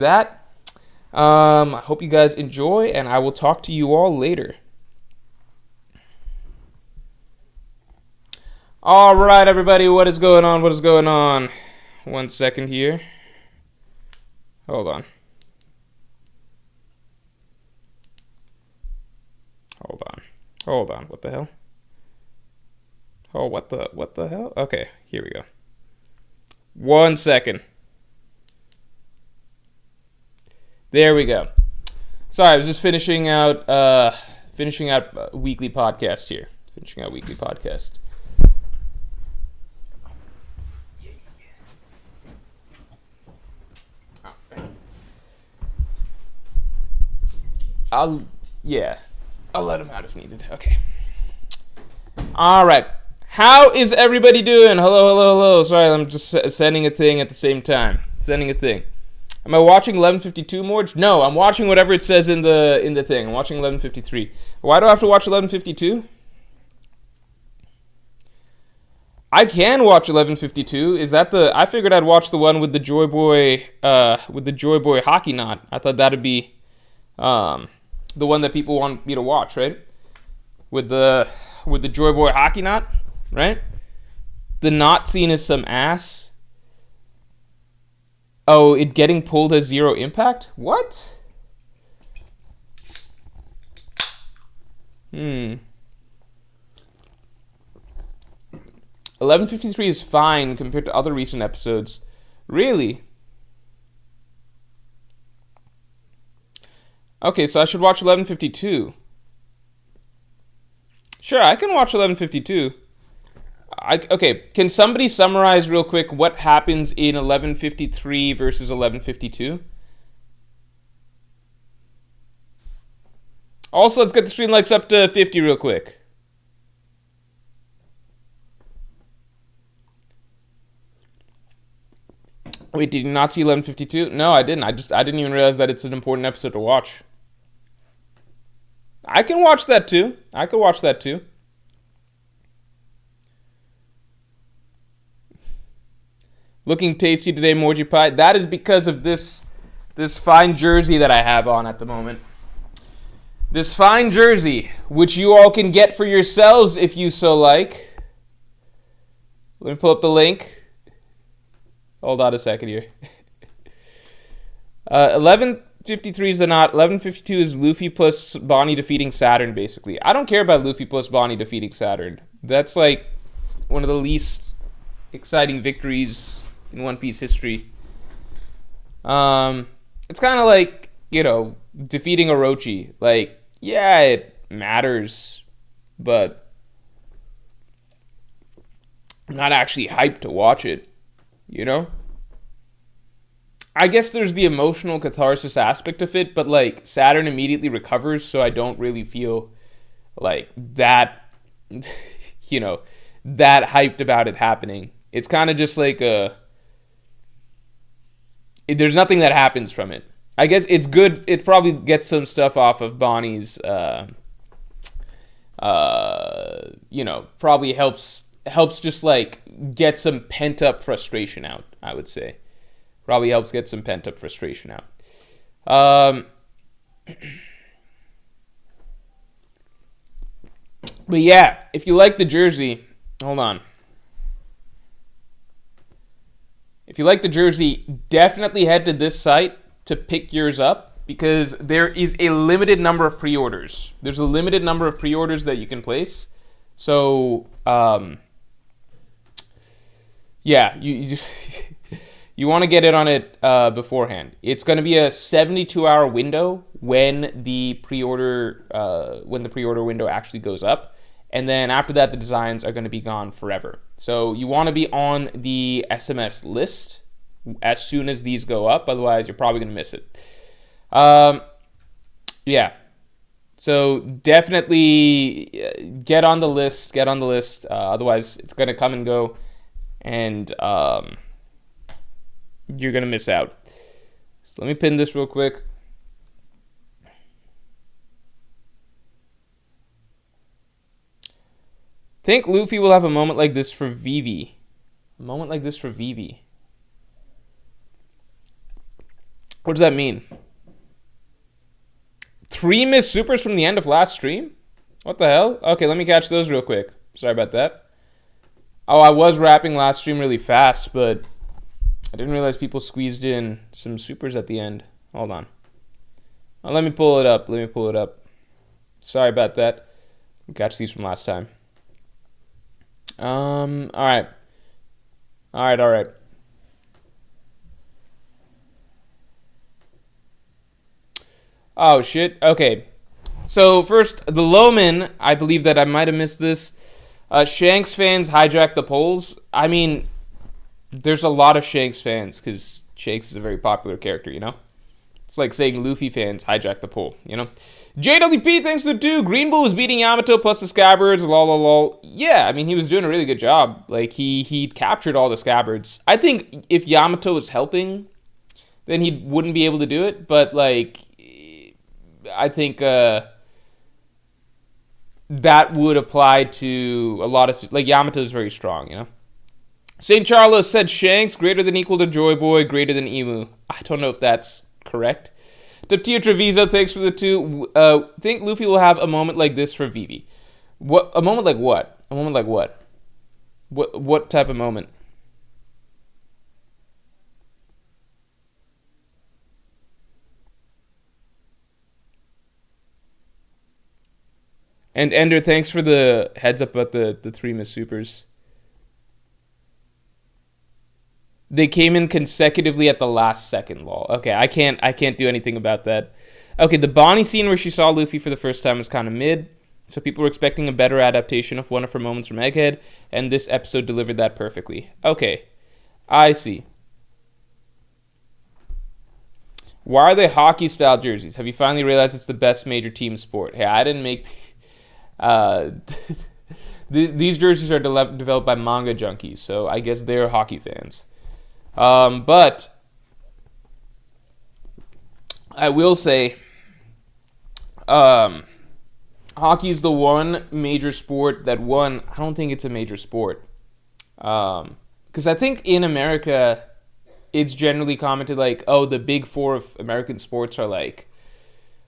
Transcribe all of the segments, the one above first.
that. I hope you guys enjoy, and I will talk to you all later. All right, everybody, what is going on? What is going on? 1 second here. Hold on. Hold on. Hold on. What the hell? Oh, what the hell? Okay, here we go. 1 second. There we go. Sorry, I was just finishing out weekly podcast here. Finishing out weekly podcast. I'll let him out if needed. Okay. All right. How is everybody doing? Hello. Sorry, I'm just sending a thing at the same time. Sending a thing. Am I watching 11:52 Morge? No, I'm watching whatever it says in the thing. I'm watching 11:53. Why do I have to watch 11:52? I can watch 11:52. Is that the? I figured I'd watch the one with the Joy Boy, hockey knot. I thought that'd be, the one that people want me to watch, right? With the Joy Boy hockey knot, right? The knot scene is some ass. Oh, it getting pulled has zero impact? What? 11:53 is fine compared to other recent episodes. Really? Okay, so I should watch 11:52. Sure, I can watch 11:52. Okay, can somebody summarize real quick what happens in 11:53 versus 11:52? Also, let's get the stream likes up to 50 real quick. Wait, did you not see 11:52? No, I didn't. I didn't even realize that it's an important episode to watch. I can watch that too. I could watch that too. Looking tasty today, Morgy Pie. That is because of this fine jersey that I have on at the moment. This fine jersey, which you all can get for yourselves if you so like. Let me pull up the link. Hold on a second here. 11:53 is the knot. 11:52 is Luffy plus Bonnie defeating Saturn, basically. I don't care about Luffy plus Bonnie defeating Saturn. That's like one of the least exciting victories in One Piece history. It's kind of like, defeating Orochi. Like, yeah, it matters, but I'm not actually hyped to watch it, I guess there's the emotional catharsis aspect of it, but like Saturn immediately recovers, so I don't really feel like that, that hyped about it happening. It's kind of just like there's nothing that happens from it. I guess it's good. It probably gets some stuff off of Bonnie's, probably helps just like get some pent up frustration out, I would say. Probably helps get some pent up frustration out. But yeah, if you like the jersey, hold on. If you like the jersey, definitely head to this site to pick yours up because there is a limited number of pre-orders. There's a limited number of pre-orders that you can place. So, yeah, you you want to get it on it beforehand. It's going to be a 72-hour window when the pre-order window actually goes up. And then after that, the designs are going to be gone forever. So you want to be on the SMS list as soon as these go up. Otherwise, you're probably going to miss it. Yeah. So definitely get on the list. Otherwise, it's going to come and go. And you're going to miss out. So let me pin this real quick. Think Luffy will have a moment like this for Vivi. A moment like this for Vivi. What does that mean? 3 missed supers from the end of last stream? What the hell? Okay, let me catch those real quick. Sorry about that. Oh, I was wrapping last stream really fast, but I didn't realize people squeezed in some supers at the end. Hold on. Oh, let me pull it up. Sorry about that. Catch these from last time. All right. All right. Oh, shit. Okay. So, first, the Loman, I believe that I might have missed this. Shanks fans hijacked the polls. I mean, there's a lot of Shanks fans because Shanks is a very popular character, you know? It's like saying Luffy fans hijacked the poll, you know? JWP, thanks to 2. Green Bull was beating Yamato plus the Scabbards, lol. Yeah, I mean, he was doing a really good job. Like, he captured all the Scabbards. I think if Yamato was helping, then he wouldn't be able to do it. But, like, I think that would apply to a lot of... Like, Yamato's very strong, you know? St. Charles said Shanks greater than equal to Joy Boy, greater than Emu. I don't know if that's correct. Taptia Treviso, thanks for the 2. Think Luffy will have a moment like this for Vivi. What? A moment like what? A moment like what? What type of moment? And Ender, thanks for the heads up about the 3 Miss Supers. They came in consecutively at the last second, lol. Okay, I can't do anything about that. Okay, the Bonnie scene where she saw Luffy for the first time was kind of mid, so people were expecting a better adaptation of one of her moments from Egghead, and this episode delivered that perfectly. Okay, I see. Why are they hockey-style jerseys? Have you finally realized it's the best major team sport? Hey, I didn't make... these jerseys are developed by manga junkies, so I guess they're hockey fans. But I will say, hockey is the one major sport that I don't think it's a major sport. Because I think in America, it's generally commented like, oh, the big 4 of American sports are like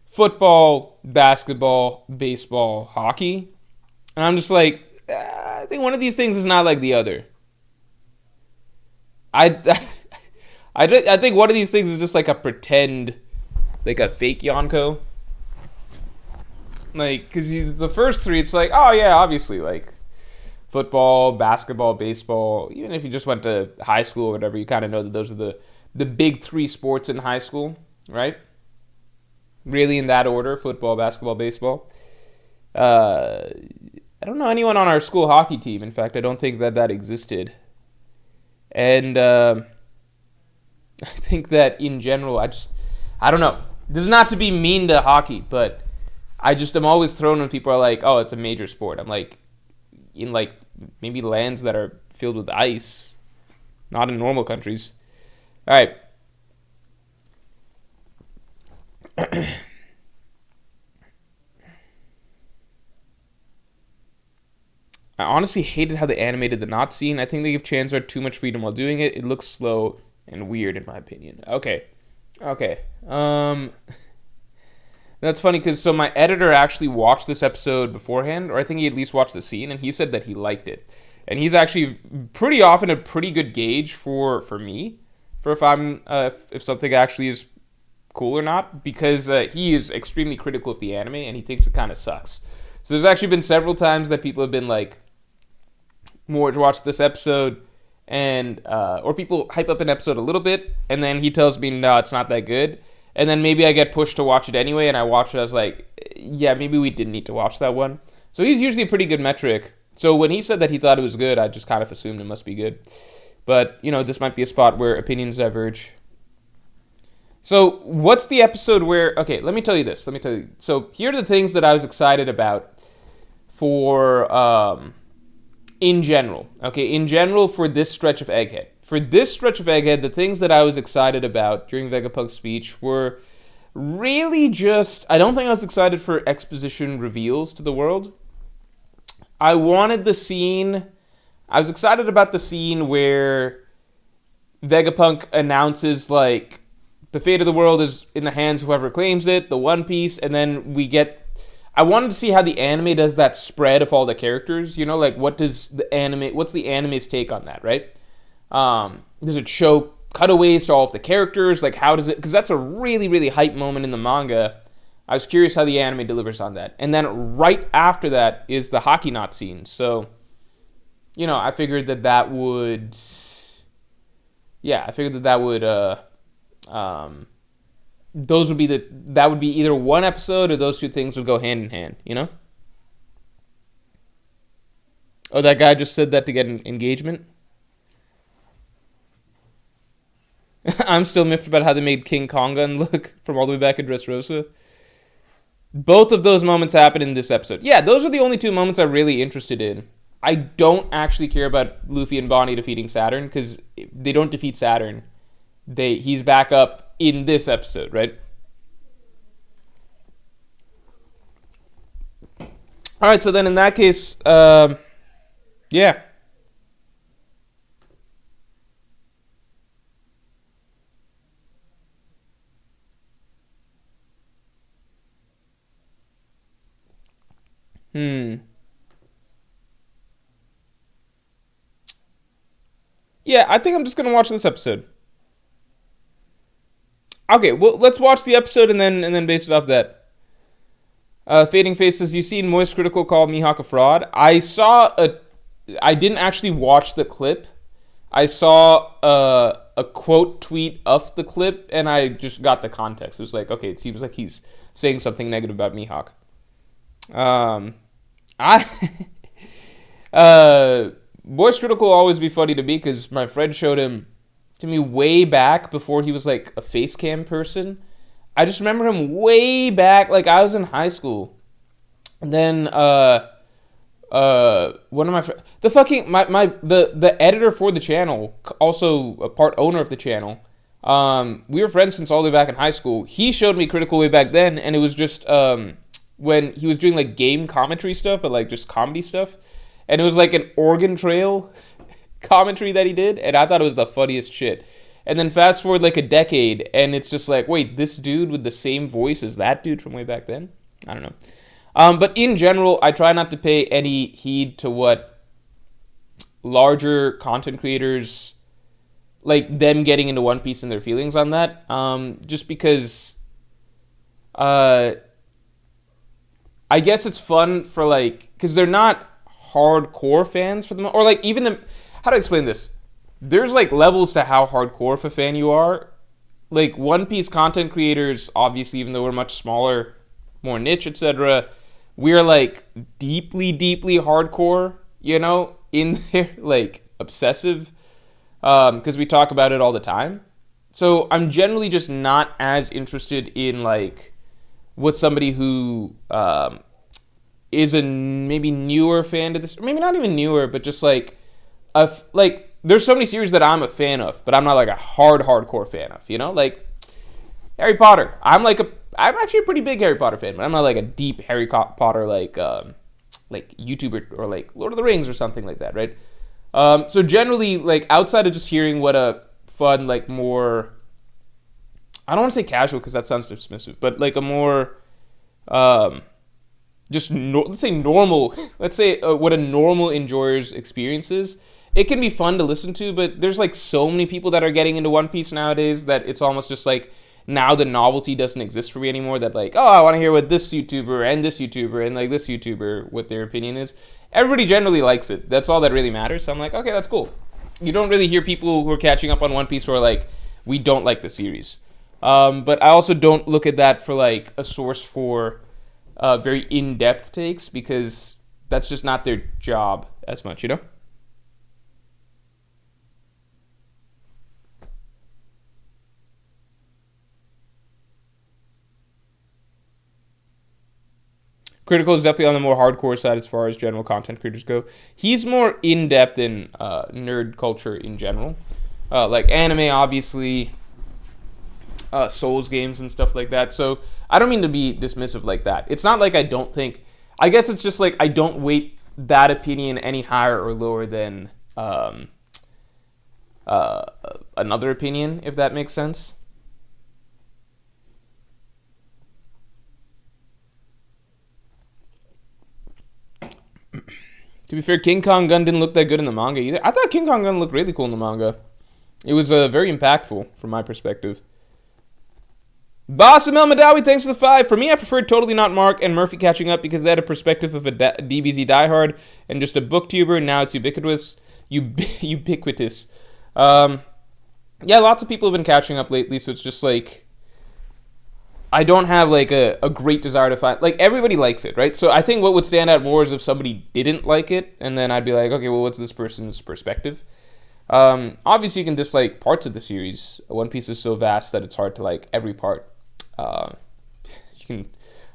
football, basketball, baseball, hockey. And I'm just like, I think one of these things is not like the other. I think one of these things is just like a pretend, like a fake Yonko. Like, because the first 3, it's like, oh yeah, obviously, like, football, basketball, baseball. Even if you just went to high school or whatever, you kind of know that those are the big 3 sports in high school, right? Really in that order, football, basketball, baseball. I don't know anyone on our school hockey team. In fact, I don't think that existed. And I think that in general, I don't know. This is not to be mean to hockey, but I just am always thrown when people are like, oh, it's a major sport. I'm like, in like maybe lands that are filled with ice, not in normal countries. All right. I honestly hated how they animated the knot scene. I think they give Charizard too much freedom while doing it. It looks slow and weird in my opinion. Okay. That's funny because so my editor actually watched this episode beforehand, or I think he at least watched the scene, and he said that he liked it. And he's actually pretty often a pretty good gauge for me, for if something actually is cool or not, because he is extremely critical of the anime and he thinks it kind of sucks. So there's actually been several times that people have been like, Morge watched this episode, and or people hype up an episode a little bit, and then he tells me, no, it's not that good. And then maybe I get pushed to watch it anyway, and I watch it, I was like, yeah, maybe we didn't need to watch that one. So he's usually a pretty good metric. So when he said that he thought it was good, I just kind of assumed it must be good. But, you know, this might be a spot where opinions diverge. So what's the episode where... Okay, let me tell you this. So here are the things that I was excited about for... in general. Okay, in general for this stretch of Egghead. For this stretch of Egghead, the things that I was excited about during Vegapunk's speech were really just... I don't think I was excited for exposition reveals to the world. I wanted the scene... I was excited about the scene where Vegapunk announces, like, the fate of the world is in the hands of whoever claims it, the One Piece, and then we get. I wanted to see how the anime does that spread of all the characters. You know, like what's the anime's take on that, right? Does it show cutaways to all of the characters? Like, how does it? Because that's a really, really hype moment in the manga. I was curious how the anime delivers on that. And then right after that is the hockey knot scene. So, you know, I figured that would. Yeah, I figured that would. Those would be that would be either one episode or those two things would go hand in hand. You know. Oh, that guy just said that to get an engagement. I'm still miffed about how they made King Kongan look from all the way back in Dressrosa. Both of those moments happen in this episode. Yeah, those are the only two moments I'm really interested in. I don't actually care about Luffy and Bonnie defeating Saturn because they don't defeat Saturn. He's back up in this episode, right? All right, so then in that case, yeah. Yeah, I think I'm just gonna watch this episode. Okay, well, let's watch the episode and then base it off that. Fading Faces, you seen Moist Critical called Mihawk a fraud. I didn't actually watch the clip. I saw a quote tweet of the clip, and I just got the context. It was like, okay, it seems like he's saying something negative about Mihawk. I Voice Critical will always be funny to me because my friend showed him to me way back before he was like a face cam person. I just remember him way back, like I was in high school. And then one of my the fucking the editor for the channel, also a part owner of the channel. We were friends since all the way back in high school. He showed me Critical way back then, and it was just when he was doing like game commentary stuff, but like just comedy stuff. And it was like an Oregon Trail commentary that he did, and I thought it was the funniest shit. And then fast forward like a decade, and it's just like, wait, this dude with the same voice as that dude from way back then? I don't know. But in general, I try not to pay any heed to what larger content creators, like them getting into One Piece and their feelings on that. Just because I guess it's fun for like, because they're not hardcore fans for them, or like even the, how to explain this? There's like levels to how hardcore of a fan you are. Like One Piece content creators, obviously, even though we're much smaller, more niche, etc., we're like deeply, deeply hardcore, you know, in there, like obsessive, because we talk about it all the time. So I'm generally just not as interested in like what somebody who is a maybe newer fan to this, or maybe not even newer, but just like there's so many series that I'm a fan of, but I'm not like a hardcore fan of, you know? Like Harry Potter. I'm actually a pretty big Harry Potter fan, but I'm not like a deep Harry Potter like YouTuber or like Lord of the Rings or something like that, right? So generally, like outside of just hearing what a fun, like more, I don't want to say casual because that sounds dismissive, but like a more let's say normal, let's say what a normal enjoyer's experience is. It can be fun to listen to, but there's like so many people that are getting into One Piece nowadays that it's almost just like now the novelty doesn't exist for me anymore. That like, oh, I want to hear what this YouTuber and like this YouTuber, what their opinion is. Everybody generally likes it. That's all that really matters. So I'm like, okay, that's cool. You don't really hear people who are catching up on One Piece who are like, we don't like the series. But I also don't look at that for like a source for very in-depth takes, because that's just not their job as much, you know? Critical is definitely on the more hardcore side as far as general content creators go. He's more in-depth in nerd culture in general. Like anime, obviously, Souls games and stuff like that. So I don't mean to be dismissive like that. It's not like I don't think... I guess it's just like I don't weight that opinion any higher or lower than another opinion, if that makes sense. To be fair, King Kong Gun didn't look that good in the manga either. I thought King Kong Gun looked really cool in the manga. It was very impactful from my perspective. Basim El Madawi, thanks for the 5. For me, I preferred Totally Not Mark and Murphy catching up because they had a perspective of a DBZ diehard and just a booktuber. Now it's ubiquitous. Ubiquitous. Yeah, lots of people have been catching up lately, so it's just like I don't have like a great desire to find, like, everybody likes it, right? So I think what would stand out more is if somebody didn't like it, and then I'd be like, okay, well, what's this person's perspective? Obviously you can dislike parts of the series. One Piece is so vast that it's hard to like every part. You can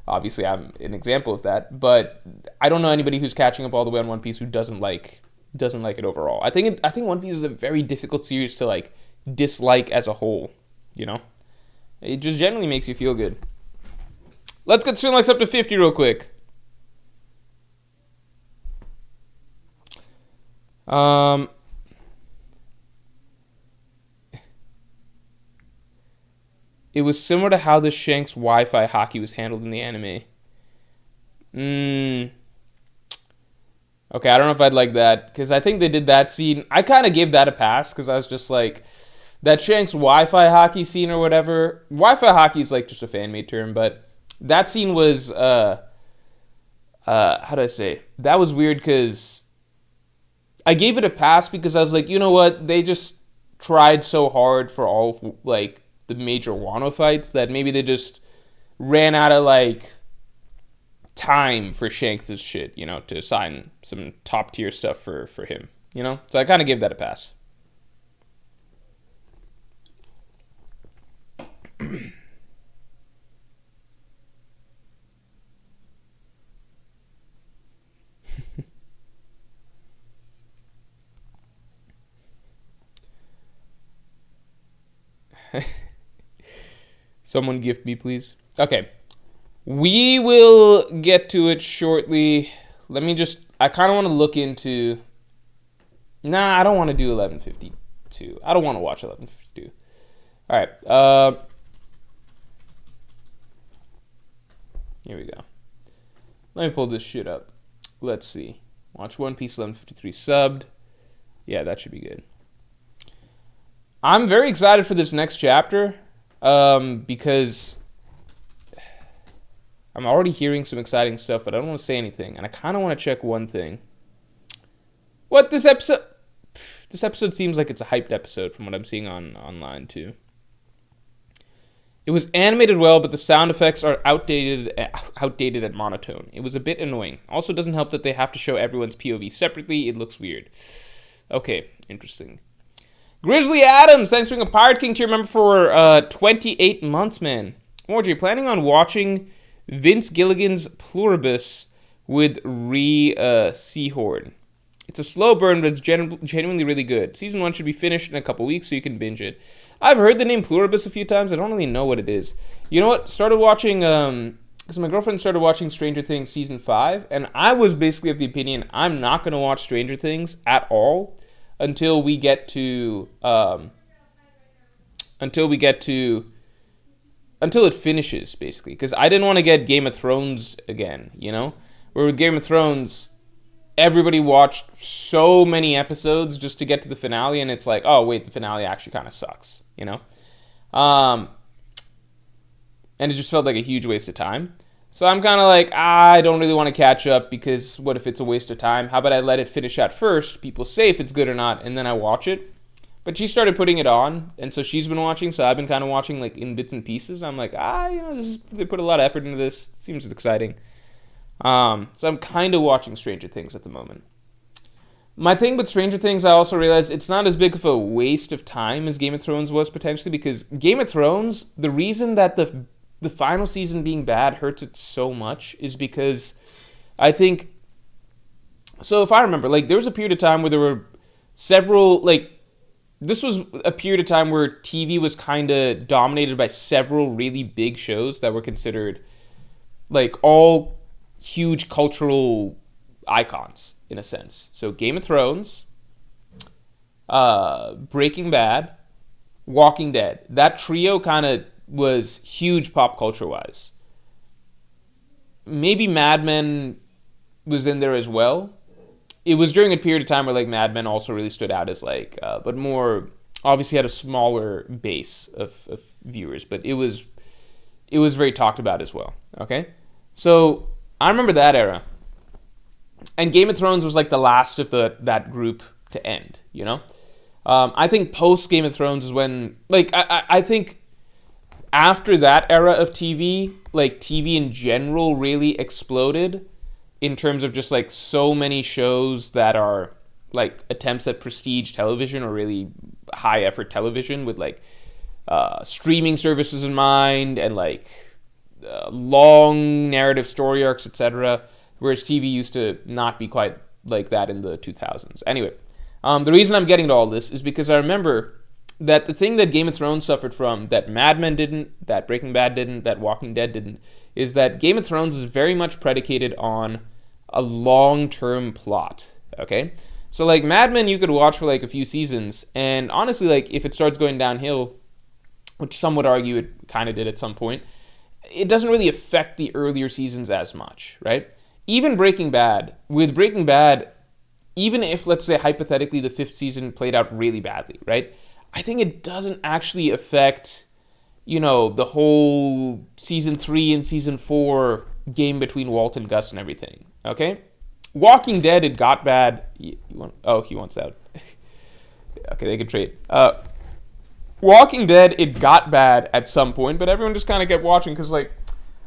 obviously have an example of that, but I don't know anybody who's catching up all the way on One Piece who doesn't like it overall. I think One Piece is a very difficult series to like dislike as a whole, you know? It just generally makes you feel good. Let's get stream likes up to 50 real quick. It was similar to how the Shanks Wi-Fi hockey was handled in the anime. Okay, I don't know if I'd like that, because I think they did that scene. I kind of gave that a pass, because I was just like, that Shanks Wi-Fi hockey scene or whatever. Wi-Fi hockey is like just a fan-made term, but that scene was, how do I say? That was weird, because I gave it a pass because I was like, you know what? They just tried so hard for all, like, the major Wano fights that maybe they just ran out of, like, time for Shanks' shit, you know, to sign some top-tier stuff for him, you know? So I kind of gave that a pass. Someone gift me, please. Okay. We will get to it shortly. Let me just... I kind of want to look into... Nah, I don't want to do 1152. I don't want to watch 1152. Alright. Here we go. Let me pull this shit up. Let's see. Watch One Piece 1153 subbed. Yeah, that should be good. I'm very excited for this next chapter. Because I'm already hearing some exciting stuff, but I don't want to say anything. And I kind of want to check one thing. What, this episode? This episode seems like it's a hyped episode from what I'm seeing online too. It was animated well, but the sound effects are outdated and monotone. It was a bit annoying. Also, doesn't help that they have to show everyone's POV separately. It looks weird. Okay, interesting. Grizzly Adams, thanks for being a Pirate King tier member for 28 months, man. Morgy, planning on watching Vince Gilligan's Pluribus with Seahorn. It's a slow burn, but it's genuinely really good. Season 1 should be finished in a couple weeks, so you can binge it. I've heard the name Pluribus a few times. I don't really know what it is. You know what? Started watching, because my girlfriend started watching Stranger Things Season 5, and I was basically of the opinion I'm not going to watch Stranger Things at all until it finishes, basically. Because I didn't want to get Game of Thrones again, you know? Where with Game of Thrones, everybody watched so many episodes just to get to the finale, and it's like, oh, wait, the finale actually kind of sucks, you know? And it just felt like a huge waste of time. So I'm kind of like, I don't really want to catch up, because what if it's a waste of time? How about I let it finish out first, people say if it's good or not, and then I watch it? But she started putting it on, and so she's been watching, so I've been kind of watching like in bits and pieces. I'm like, they put a lot of effort into this. It seems exciting. So I'm kind of watching Stranger Things at the moment. My thing with Stranger Things, I also realized it's not as big of a waste of time as Game of Thrones was potentially, because Game of Thrones, the reason that the final season being bad hurts it so much is because I think... So if I remember, like, there was a period of time where there were several, like... This was a period of time where TV was kind of dominated by several really big shows that were considered, like, all huge cultural icons, in a sense. So Game of Thrones, Breaking Bad, Walking Dead. That trio kind of was huge pop culture-wise. Maybe Mad Men was in there as well. it was during a period of time where like Mad Men also really stood out as like, but more obviously had a smaller base of viewers, but it was very talked about as well. Okay, so I remember that era, and Game of Thrones was like the last of that group to end. You know, I think post Game of Thrones is when like I think after that era of TV, like TV in general really exploded in terms of just like so many shows that are like attempts at prestige television or really high effort television with like streaming services in mind and like long narrative story arcs, etc. Whereas TV used to not be quite like that in the 2000s. Anyway, the reason I'm getting to all this is because I remember that the thing that Game of Thrones suffered from, that Mad Men didn't, that Breaking Bad didn't, that Walking Dead didn't, is that Game of Thrones is very much predicated on a long-term plot, okay? So, like, Mad Men you could watch for, like, a few seasons, and honestly, like, if it starts going downhill, which some would argue it kind of did at some point, it doesn't really affect the earlier seasons as much, right? Even Breaking Bad, with Breaking Bad, even if, let's say, hypothetically, the 5th season played out really badly, right? I think it doesn't actually affect, you know, the whole season 3 and season 4 game between Walt and Gus and everything, okay? Walking Dead, it got bad. He wants out. Okay, they could trade. Walking Dead, it got bad at some point, but everyone just kind of kept watching because, like,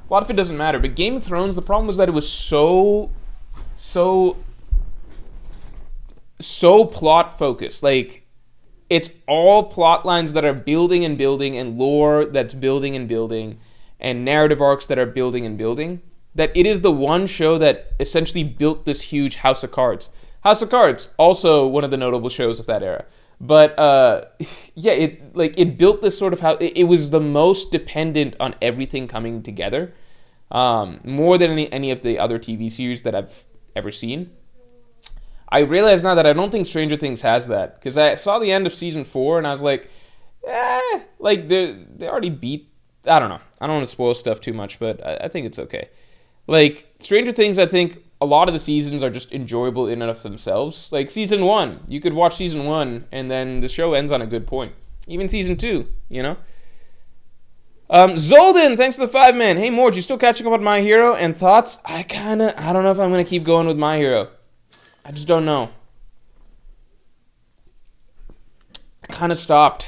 a lot of it doesn't matter. But Game of Thrones, the problem was that it was so plot focused. Like, it's all plot lines that are building and building, and lore that's building and building, and narrative arcs that are building and building, that it is the one show that essentially built this huge House of Cards. House of Cards, also one of the notable shows of that era. But yeah, it built this sort of house. It was the most dependent on everything coming together, more than any of the other TV series that I've ever seen. I realize now that I don't think Stranger Things has that, because I saw the end of season 4 and I was like, like they already beat. I don't know. I don't want to spoil stuff too much, but I think it's okay. Like Stranger Things, I think a lot of the seasons are just enjoyable in and of themselves. Like season 1, you could watch season 1 and then the show ends on a good point. Even season 2, you know. Zolden, thanks for the 5-man. Hey Morge, you still catching up on My Hero and thoughts? I don't know if I'm gonna keep going with My Hero. I just don't know. I kind of stopped.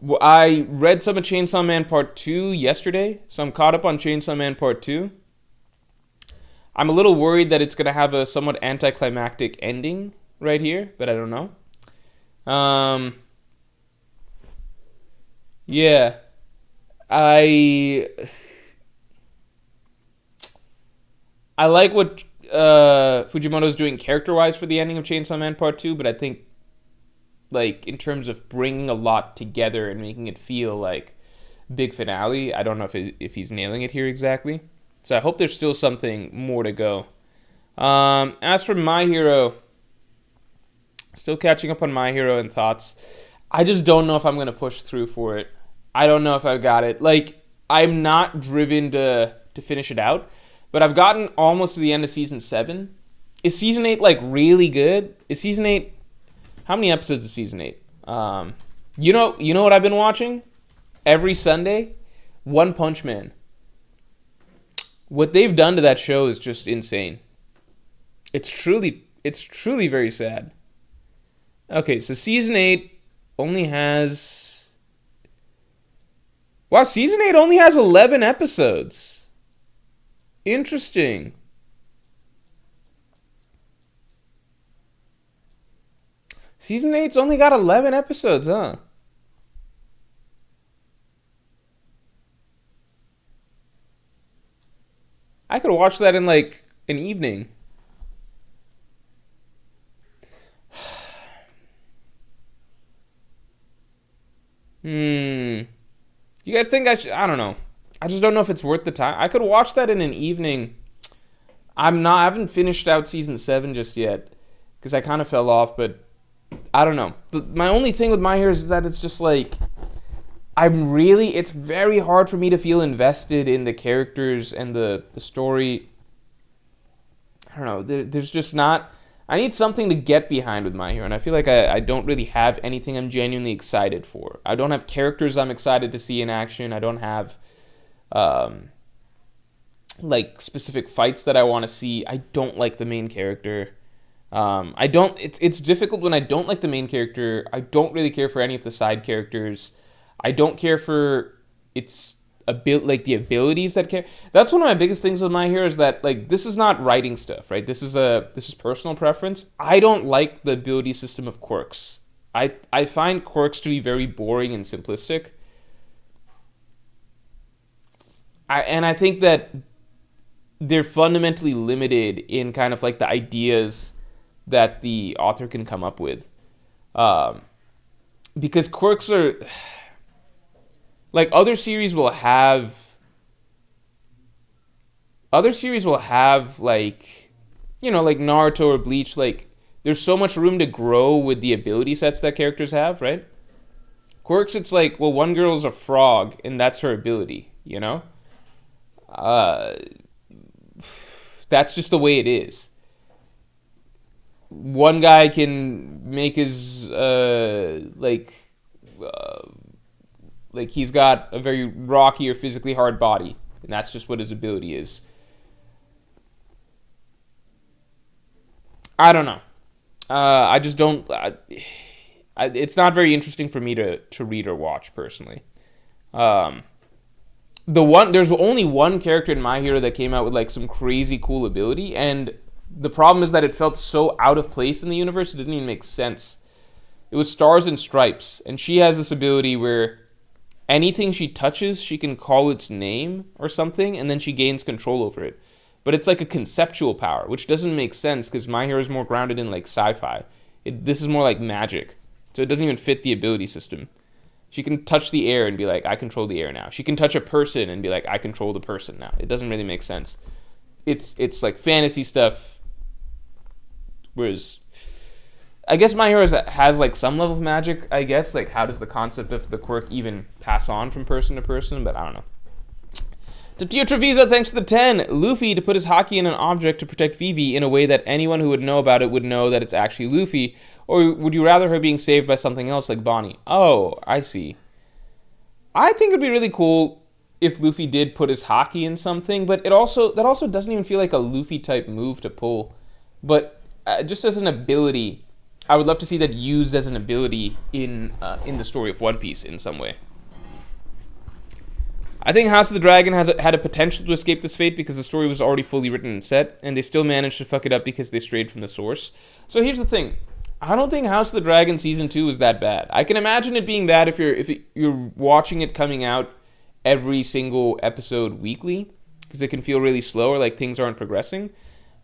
Well, I read some of Chainsaw Man Part 2 yesterday, so I'm caught up on Chainsaw Man Part 2. I'm a little worried that it's going to have a somewhat anticlimactic ending right here, but I don't know. Yeah. I like what Fujimoto's doing character-wise for the ending of Chainsaw Man Part 2, but I think, like, in terms of bringing a lot together and making it feel like big finale, I don't know if he's nailing it here exactly. So I hope there's still something more to go. As for My Hero, still catching up on My Hero and thoughts. I just don't know if I'm going to push through for it. I don't know if I've got it. Like, I'm not driven to finish it out. But I've gotten almost to the end of season 7. Is season 8 like really good? Is season 8? How many episodes is season 8? You know what I've been watching every Sunday? One Punch Man. What they've done to that show is just insane. It's truly very sad. Okay, so season 8 only has... Wow, season 8 only has 11 episodes. Interesting. Season 8's only got 11 episodes, huh? I could watch that in, like, an evening. You guys think I should... I don't know. I just don't know if it's worth the time. I could watch that in an evening. I haven't finished out season 7 just yet, because I kind of fell off, but I don't know. My only thing with My Hero is that it's just like, it's very hard for me to feel invested in the characters and the story. I don't know. There's just not. I need something to get behind with My Hero, and I feel like I don't really have anything I'm genuinely excited for. I don't have characters I'm excited to see in action. I don't have um, like specific fights that I want to see. I don't like the main character. I don't. It's difficult when I don't like the main character. I don't really care for any of the side characters. I don't care for its like the abilities that care. That's one of my biggest things with My Hero is that like this is not writing stuff, right? This is personal preference. I don't like the ability system of quirks. I find quirks to be very boring and simplistic. I think that they're fundamentally limited in kind of like the ideas that the author can come up with. Um, because quirks are like other series will have like like Naruto or Bleach, like there's so much room to grow with the ability sets that characters have, right? Quirks, it's like, well, one girl's a frog and that's her ability. Uh that's just the way it is. One guy can make his uh like he's got a very rocky or physically hard body, and that's just what his ability is. I don't know. I just don't. It's not very interesting for me to read or watch personally. Um, there's only one character in My Hero that came out with like some crazy cool ability, and the problem is that it felt so out of place in the universe it didn't even make sense. It was Stars and Stripes, and she has this ability where anything she touches, she can call its name or something, and then she gains control over it. But it's like a conceptual power, which doesn't make sense because My Hero is more grounded in like sci-fi. This is more like magic, so it doesn't even fit the ability system. She can touch the air and be like, I control the air now. She can touch a person and be like, I control the person now. It doesn't really make sense. It's like fantasy stuff, whereas I guess My Hero has like some level of magic. I guess like how does the concept of the quirk even pass on from person to person? But I don't know. Tapio Treviso, thanks for the 10. Luffy to put his hockey in an object to protect Vivi in a way that anyone who would know about it would know that it's actually Luffy. Or would you rather her being saved by something else like Bonnie? Oh, I see. I think it'd be really cool if Luffy did put his hockey in something, but that also doesn't even feel like a Luffy type move to pull. But just as an ability, I would love to see that used as an ability in the story of One Piece in some way. I think House of the Dragon had a potential to escape this fate because the story was already fully written and set, and they still managed to fuck it up because they strayed from the source. So here's the thing. I don't think House of the Dragon Season 2 is that bad. I can imagine it being bad if you're watching it coming out every single episode weekly, because it can feel really slow or like things aren't progressing.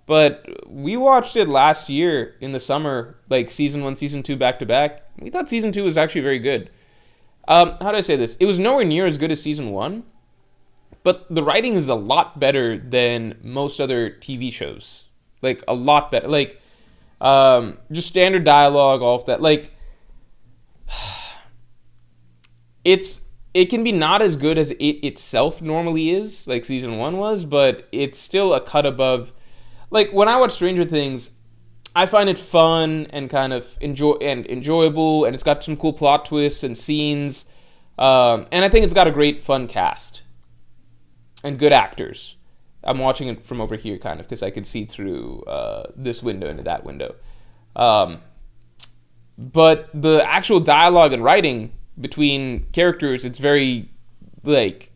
But we watched it last year in the summer, like Season 1, Season 2 back to back. We thought Season 2 was actually very good. How do I say this? It was nowhere near as good as Season 1, but the writing is a lot better than most other TV shows. Like, a lot better. Like, just standard dialogue, all of that. Like, it can be not as good as it itself normally is, like Season 1 was, but it's still a cut above. Like, when I watch Stranger Things, I find it fun and kind of enjoyable, and it's got some cool plot twists and scenes, and I think it's got a great, fun cast and good actors. I'm watching it from over here, kind of, because I can see through this window into that window. But the actual dialogue and writing between characters, it's very, like,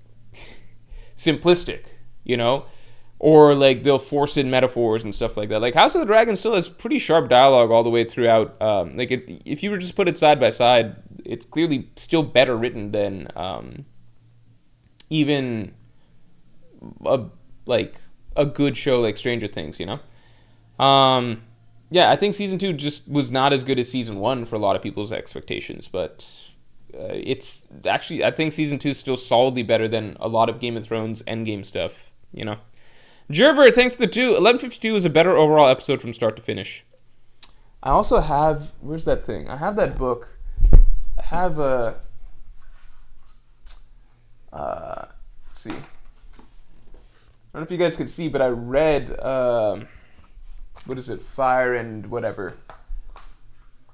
simplistic, Or, like, they'll force in metaphors and stuff like that. Like, House of the Dragon still has pretty sharp dialogue all the way throughout. If you were just put it side by side, it's clearly still better written than even a good show like Stranger Things. Yeah, I think Season 2 just was not as good as Season 1 for a lot of people's expectations, but it's actually, I think Season 2 is still solidly better than a lot of Game of Thrones endgame stuff. Gerber, thanks to the 2. 1152 is a better overall episode from start to finish. I also have, where's that thing? I have that book. I have a, let's see. I don't know if you guys could see, but I read what is it, Fire and whatever.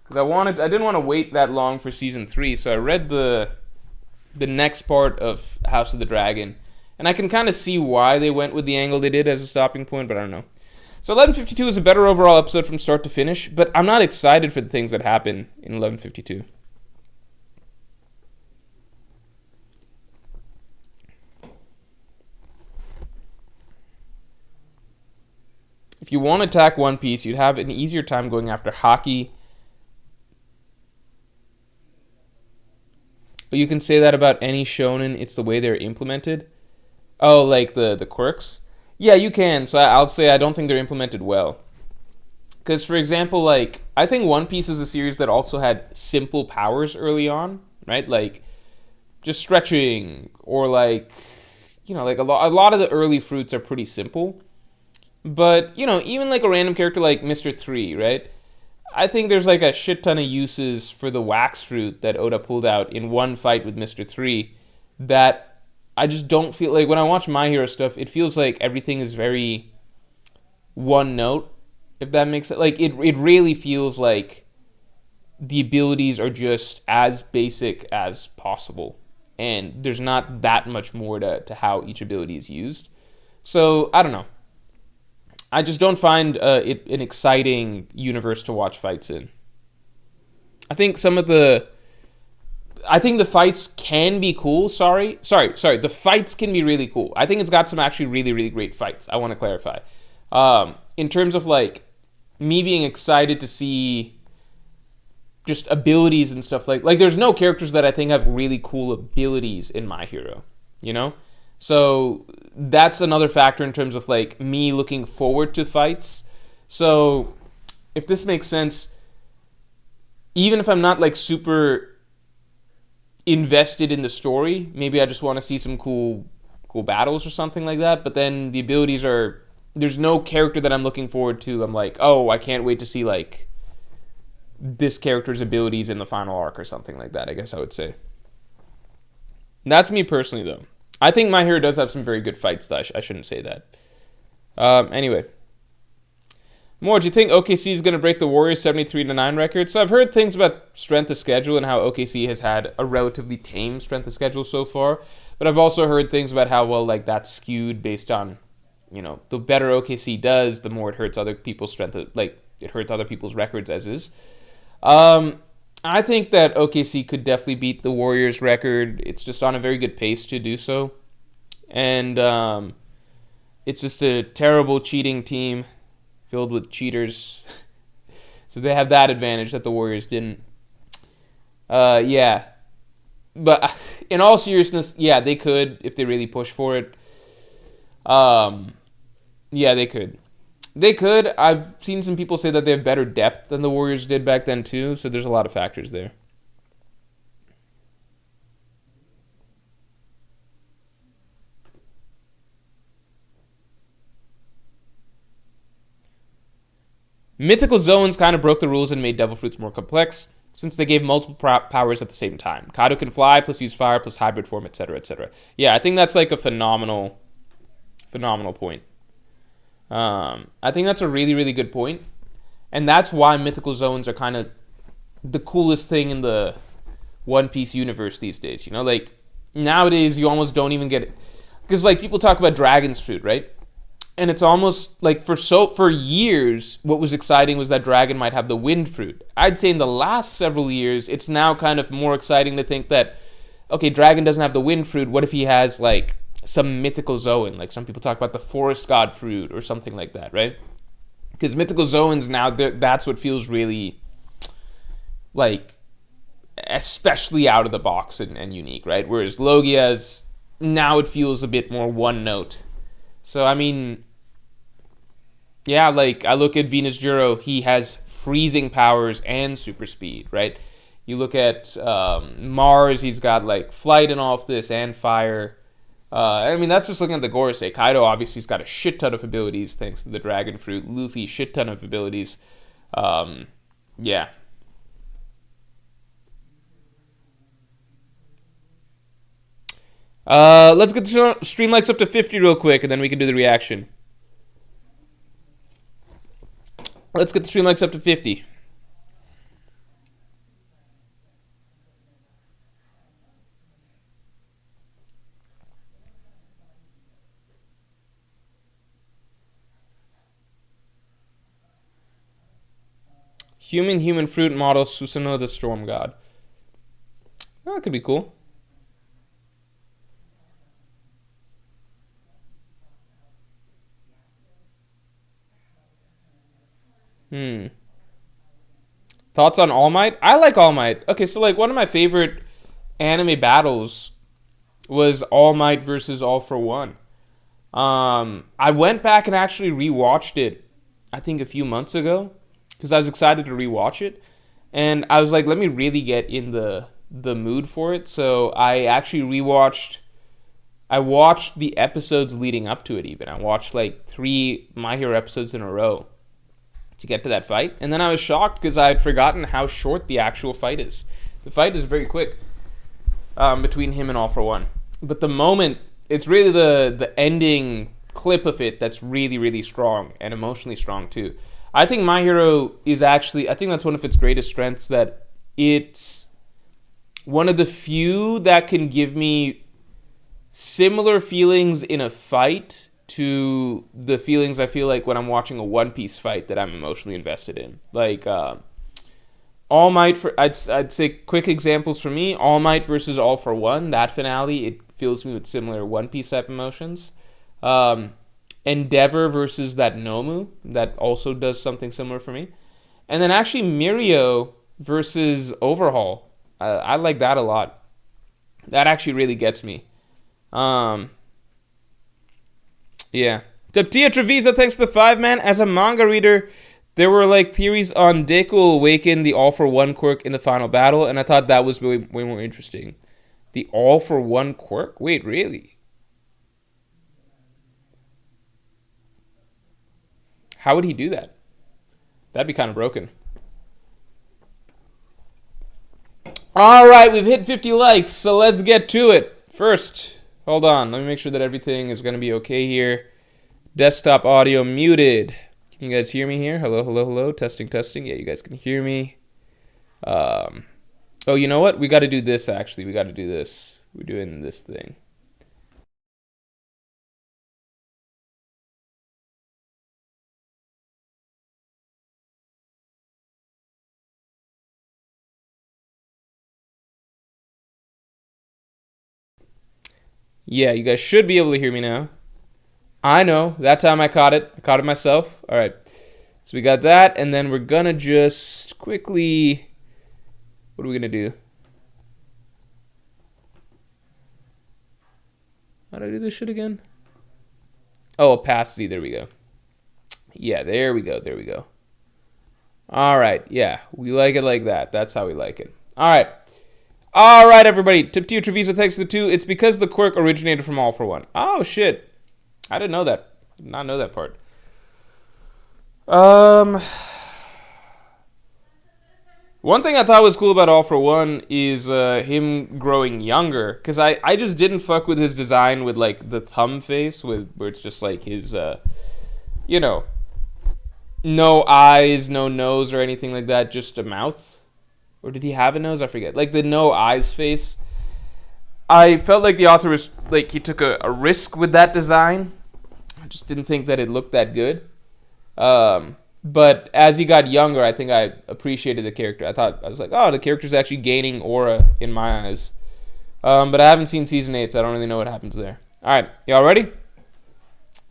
Because I didn't want to wait that long for season 3, so I read the next part of House of the Dragon, and I can kind of see why they went with the angle they did as a stopping point, but I don't know. So 1152 is a better overall episode from start to finish, but I'm not excited for the things that happen in 1152. If you want to attack One Piece, you'd have an easier time going after Haki. But you can say that about any shonen. It's the way they're implemented. Oh, like the quirks? Yeah, you can. So I'll say I don't think they're implemented well. Because, for example, like, I think One Piece is a series that also had simple powers early on, right? Like, just stretching, or like, like a lot of the early fruits are pretty simple. But, even like a random character like Mr. 3, right? I think there's like a shit ton of uses for the wax fruit that Oda pulled out in one fight with Mr. 3 that I just don't feel like when I watch My Hero stuff, it feels like everything is very one note, if that makes sense. Like, it really feels like the abilities are just as basic as possible. And there's not that much more to how each ability is used. So, I don't know. I just don't find it an exciting universe to watch fights in. I think the fights can be cool. Sorry. The fights can be really cool. I think it's got some actually really, really great fights. I want to clarify. In terms of like me being excited to see just abilities and stuff like there's no characters that I think have really cool abilities in My Hero, So that's another factor in terms of like me looking forward to fights. So if this makes sense, even if I'm not like super invested in the story, maybe I just want to see some cool battles or something like that. But then the abilities there's no character that I'm looking forward to. I'm like, oh, I can't wait to see like this character's abilities in the final arc or something like that, I guess I would say. And that's me personally though. I think My Hero does have some very good fights, though. I shouldn't say that. Anyway. More, do you think OKC is going to break the Warriors 73-9 record? So I've heard things about strength of schedule and how OKC has had a relatively tame strength of schedule so far. But I've also heard things about how, well, like, that's skewed based on, the better OKC does, the more it hurts other people's it hurts other people's records as is. I think that OKC could definitely beat the Warriors record. It's just on a very good pace to do so. And it's just a terrible cheating team filled with cheaters. So they have that advantage that the Warriors didn't. Yeah. But in all seriousness, yeah, they could if they really push for it. Yeah, they could. They could. I've seen some people say that they have better depth than the Warriors did back then too, so there's a lot of factors there. Mythical Zones kind of broke the rules and made Devil Fruits more complex, since they gave multiple powers at the same time. Kaido can fly, plus use fire, plus hybrid form, etc., etc. Yeah, I think that's like a phenomenal point. I think that's a really, really good point. And that's why mythical zones are kind of the coolest thing in the One Piece universe these days. Like, nowadays you almost don't even get it. Because, like, people talk about Dragon's Fruit, right? And it's almost like for years, what was exciting was that Dragon might have the Wind Fruit. I'd say in the last several years, it's now kind of more exciting to think that, okay, Dragon doesn't have the Wind Fruit. What if he has, like, some mythical zoan, like some people talk about the forest god fruit or something like that, right? Because mythical zoans now, that's what feels really like especially out of the box and unique, right? Whereas Logia's, now it feels a bit more one note. So I mean, yeah, like I look at Venus Juro, he has freezing powers and super speed, right? You look at Mars, he's got like flight and all of this and fire. I mean, that's just looking at the Gorosei. Kaido obviously has got a shit ton of abilities thanks to the Dragon Fruit. Luffy, shit ton of abilities. Yeah. Let's get the stream likes up to 50 real quick, and then we can do the reaction. Let's get the stream likes up to 50. Human fruit model Susanoo the Storm God. Oh, that could be cool. Hmm. Thoughts on All Might? I like All Might. Okay, so like one of my favorite anime battles was All Might versus All for One. I went back and actually rewatched it. I think a few months ago because I was excited to rewatch it, and I was like, let me really get in the mood for it. So I actually rewatched. I watched the episodes leading up to it. Even I watched like 3 My Hero episodes in a row to get to that fight, and then I was shocked because I had forgotten how short the actual fight is. The fight is very quick between him and All for One, but the moment it's really the ending clip of it that's really strong and emotionally strong too. I think My Hero is actually, I think that's one of its greatest strengths, that it's one of the few that can give me similar feelings in a fight to the feelings I feel like when I'm watching a One Piece fight that I'm emotionally invested in. Like All Might, I'd say quick examples for me: All Might versus All for One. That finale, it fills me with similar One Piece type emotions. Um, Endeavor versus that Nomu, that also does something similar for me. And then actually Mirio versus Overhaul. I like that a lot. That actually really gets me. Um, yeah. Taptia Trevisa, thanks to the 5-man. As a manga reader, there were like theories on Deku will awaken the All for One quirk in the final battle, and I thought that was way more interesting. The All for One quirk? Wait, really? How would he do that? That'd be kind of broken. All right, we've hit 50 likes, so let's get to it. First, hold on. Let me make sure that everything is going to be okay here. Desktop audio muted. Can you guys hear me here? Hello. Testing. Yeah, you guys can hear me. Oh, you know what? We got to do this, actually. We got to do this. We're doing this thing. Yeah, you guys should be able to hear me now. I know. That time I caught it. I caught it myself. All right. So we got that, and then we're going to just quickly... What are we going to do? How do I do this shit again? Oh, opacity. There we go. Yeah, there we go. All right. Yeah, we like it like that. That's how we like it. All right, everybody. Tip 2, Trevisa, thanks to the 2. It's because the quirk originated from All for One. Oh, shit. I didn't know that. Did not know that part. One thing I thought was cool about All for One is him growing younger, because I just didn't fuck with his design with like the thumb face, with where it's just like his you know, no eyes, no nose or anything like that, just a mouth. Or did he have a nose? I forget. Like the no eyes face. I felt like the author was like he took a risk with that design. I just didn't think that it looked that good. But as he got younger, I think I appreciated the character. I was like, oh, the character's actually gaining aura in my eyes. But I haven't seen season 8, so I don't really know what happens there. All right, y'all ready?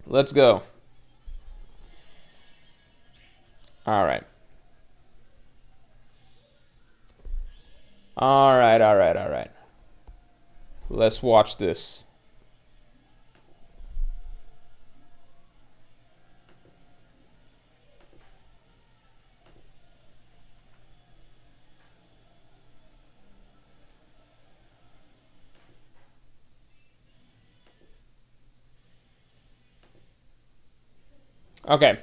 Let's go. All right. All right. Let's watch this. Okay.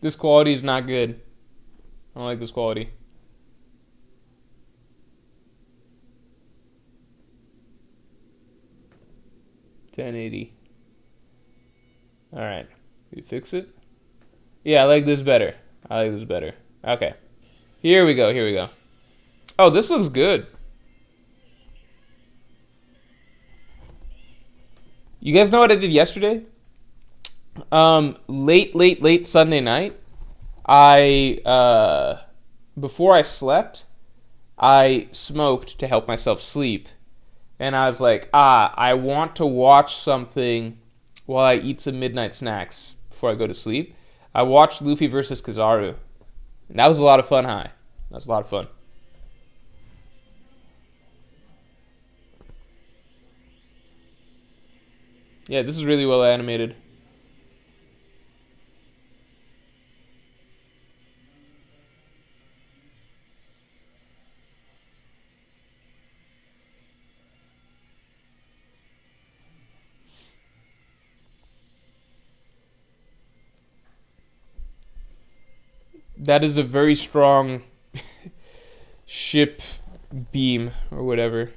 This quality is not good. I don't like this quality. $1080. All right. We fix it. Yeah, I like this better. I like this better. Okay. Here we go. Here we go. Oh, this looks good. You guys know what I did yesterday? Late Sunday night, I before I slept, I smoked to help myself sleep, and I was like, I want to watch something while I eat some midnight snacks before I go to sleep. I watched Luffy versus Kizaru, and that was a lot of fun. That was a lot of fun. Yeah, this is really well animated. That is a very strong ship beam or whatever.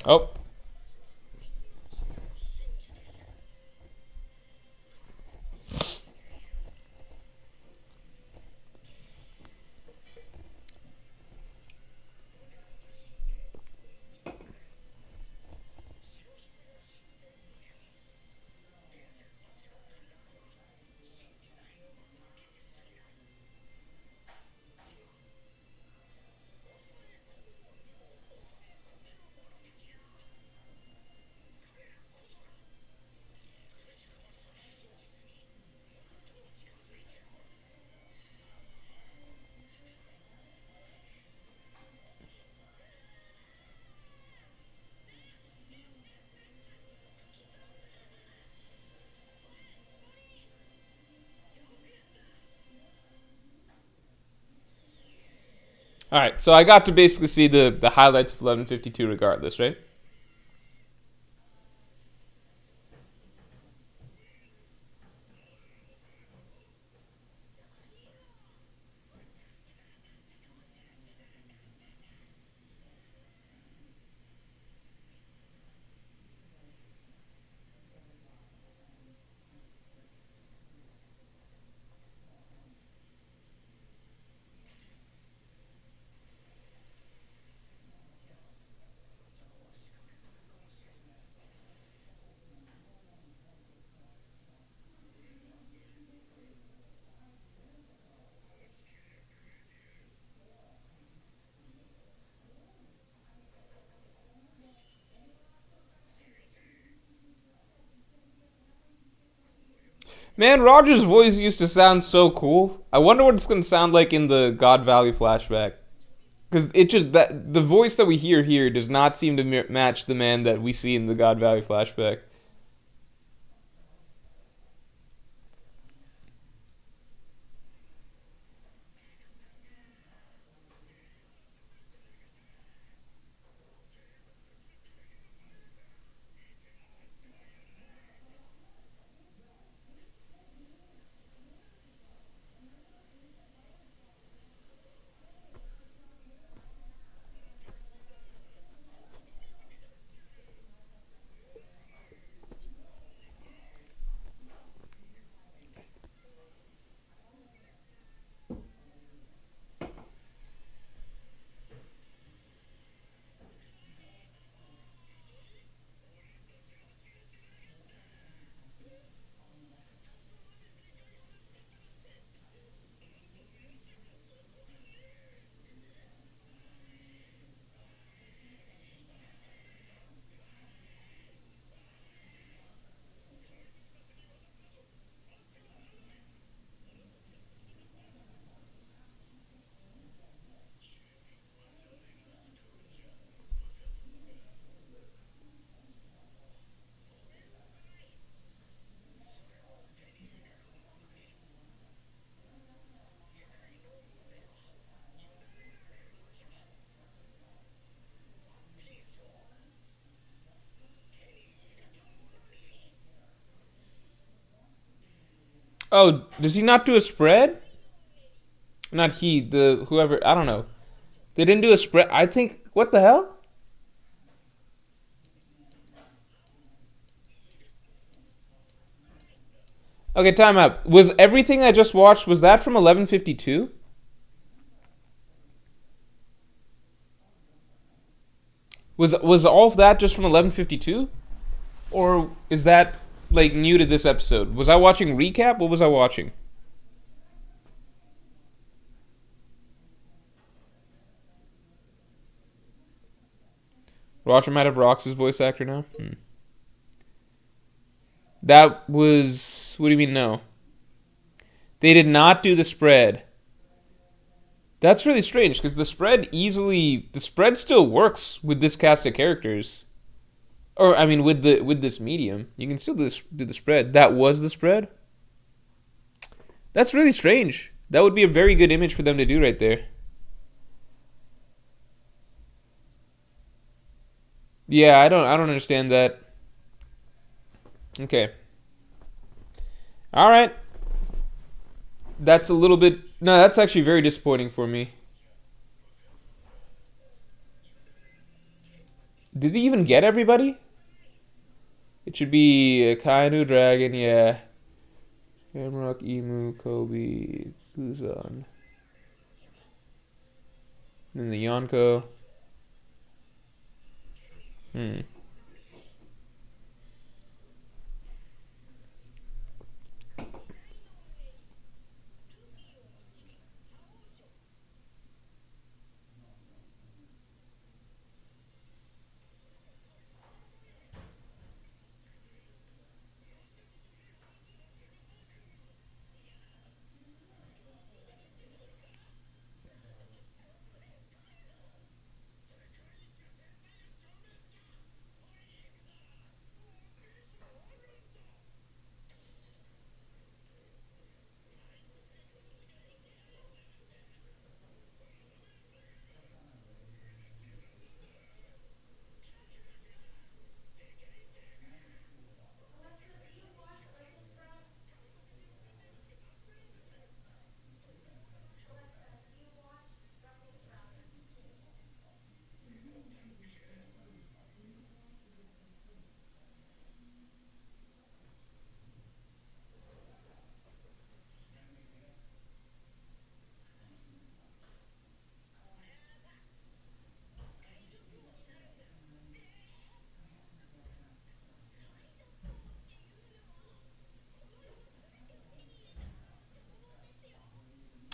Oh, all right. So I got to basically see the highlights of 1152 regardless, right? Man, Roger's voice used to sound so cool. I wonder what it's going to sound like in the God Valley flashback. Because it just that the voice that we hear here does not seem to match the man that we see in the God Valley flashback. Oh, does he not do a spread? Not he, the whoever. I don't know. They didn't do a spread. I think. What the hell? Okay, time out. Was everything I just watched was that from 11:52? Was all of that just from 11:52, or is that like new to this episode? Was I watching recap? What was I watching? Roger might have Rox's voice actor now. That was. What do you mean no? They did not do the spread. That's really strange because the spread still works with this cast of characters. Or I mean with this medium. You can still do the spread. That was the spread? That's really strange. That would be a very good image for them to do right there. Yeah, I don't understand that. Okay. All right. That's a little bit. No, that's actually very disappointing for me. Did they even get everybody? It should be a Kainu Dragon, yeah. Hamrock, Emu, Kobe, Guzan. And then the Yonko. Hmm.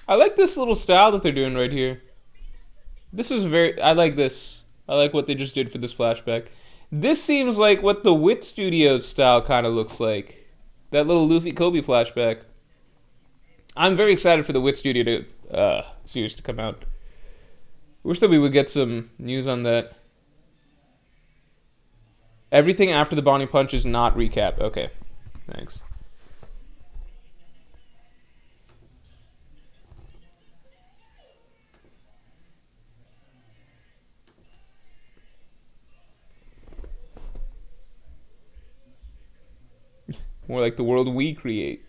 I like this little style that they're doing right here. This is very. I like this. I like what they just did for this flashback. This seems like what the Wit Studios style kind of looks like. That little Luffy Kobe flashback. I'm very excited for the Wit Studio series to come out. Wish that we would get some news on that. Everything after the Bonnie Punch is not recap. Okay, thanks. More like the world we create.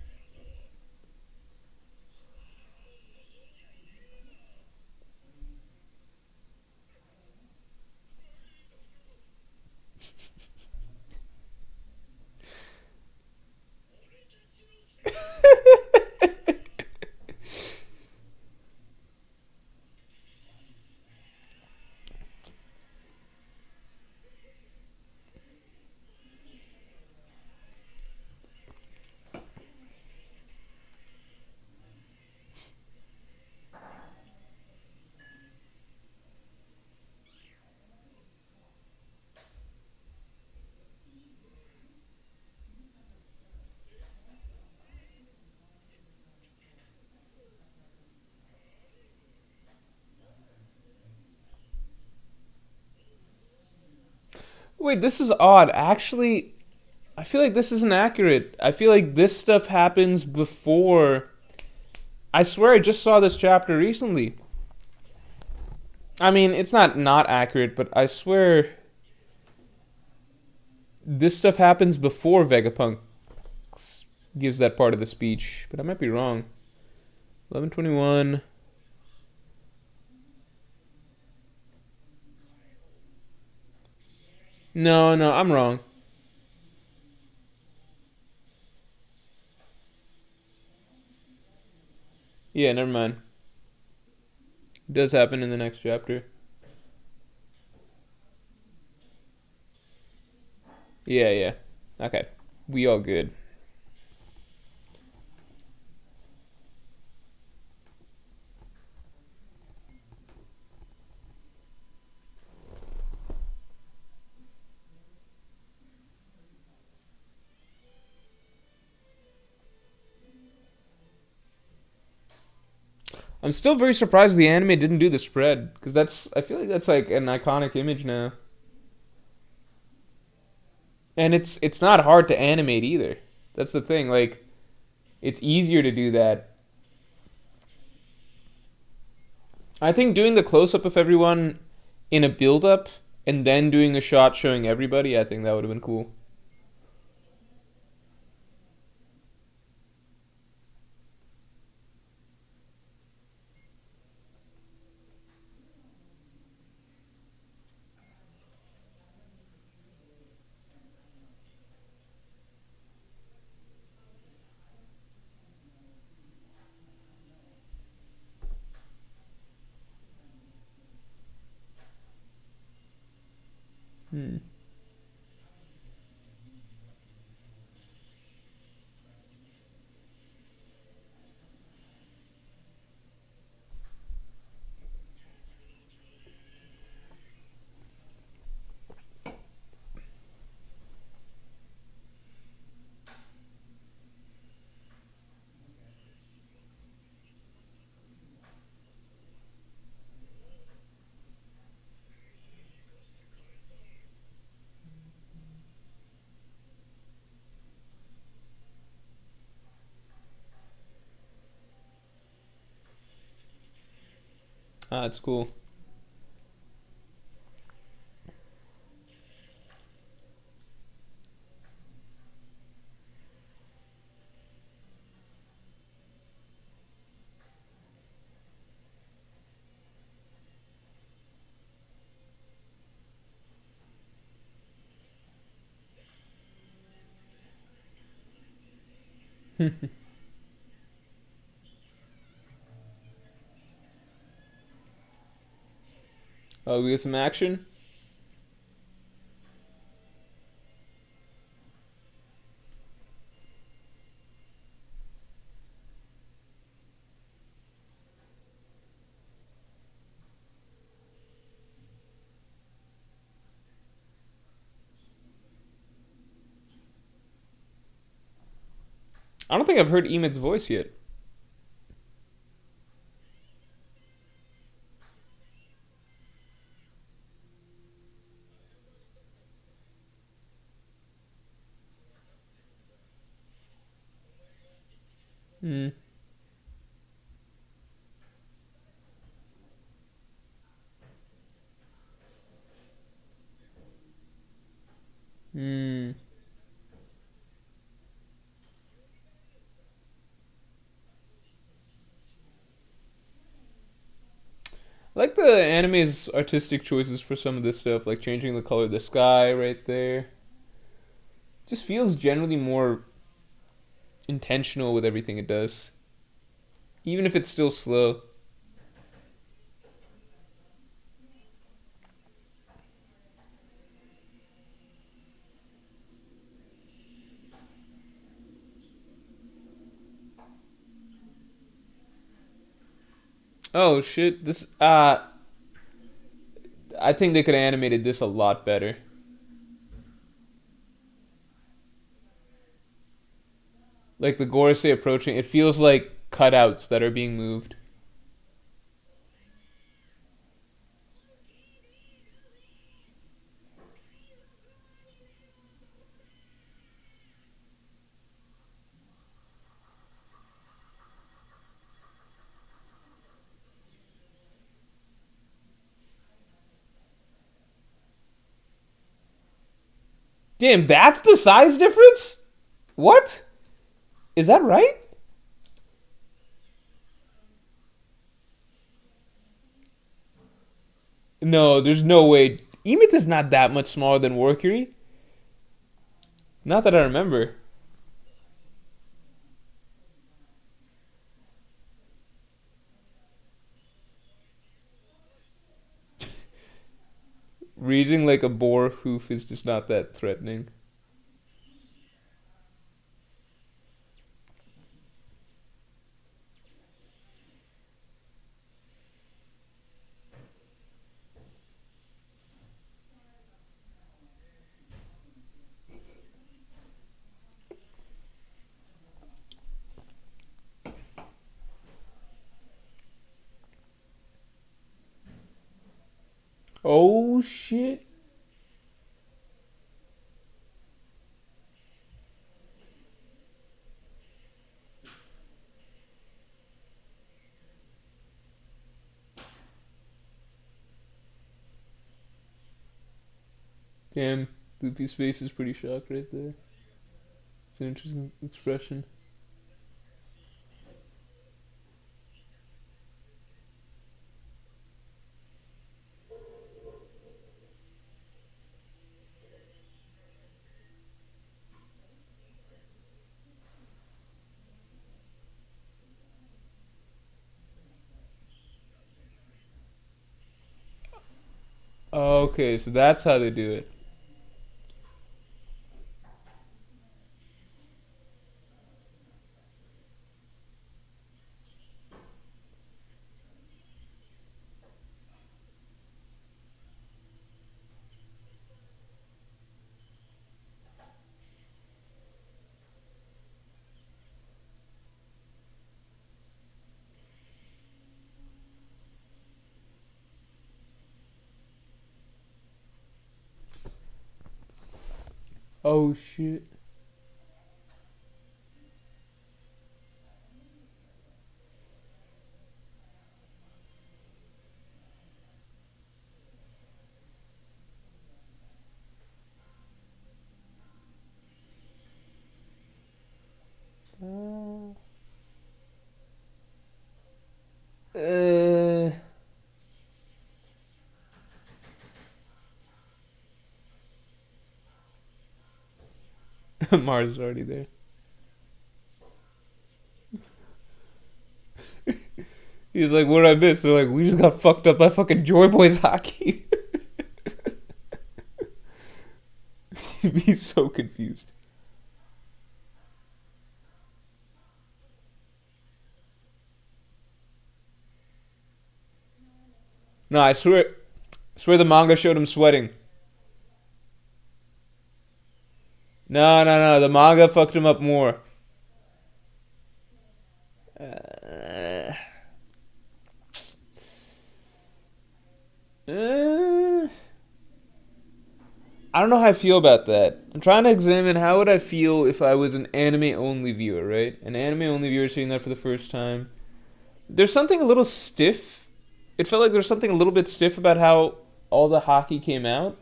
Wait, this is odd. Actually, I feel like this isn't accurate. I feel like this stuff happens before. I swear I just saw this chapter recently. I mean, it's not accurate, but I swear this stuff happens before Vegapunk. gives that part of the speech, but I might be wrong. 11:21. No, no, I'm wrong. Yeah, never mind. It does happen in the next chapter. Yeah, yeah. Okay. We all good. I'm still very surprised the anime didn't do the spread because that's I feel like that's like an iconic image now. And it's not hard to animate either. That's the thing. Like it's easier to do that. I think doing the close up of everyone in a build up and then doing a shot showing everybody, I think that would have been cool. Hmm. Ah, that's cool. Oh, we get some action. I don't think I've heard Emid's voice yet. Hmm. Hmm. I like the anime's artistic choices for some of this stuff, like changing the color of the sky right there. Just feels generally more intentional with everything it does, even if it's still slow. Oh shit! This I think they could have animated this a lot better. Like the Gorosei approaching, it feels like cutouts that are being moved. Damn, that's the size difference? What? Is that right? No, there's no way. Emeth is not that much smaller than Workery. Not that I remember. Raising like a boar hoof is just not that threatening. Oh shit. Damn, Loopy's face is pretty shocked right there. It's an interesting expression. Okay, so that's how they do it. Oh shit. Uh, uh, Mars is already there. He's like, what did I miss? They're like, we just got fucked up by fucking Joy Boys hockey. He's so confused. No, I swear the manga showed him sweating. No, no, no, the manga fucked him up more. Uh, uh, I don't know how I feel about that. I'm trying to examine how would I feel if I was an anime only viewer, right? An anime only viewer seeing that for the first time. There's something a little stiff. It felt like there's something a little bit stiff about how all the hockey came out.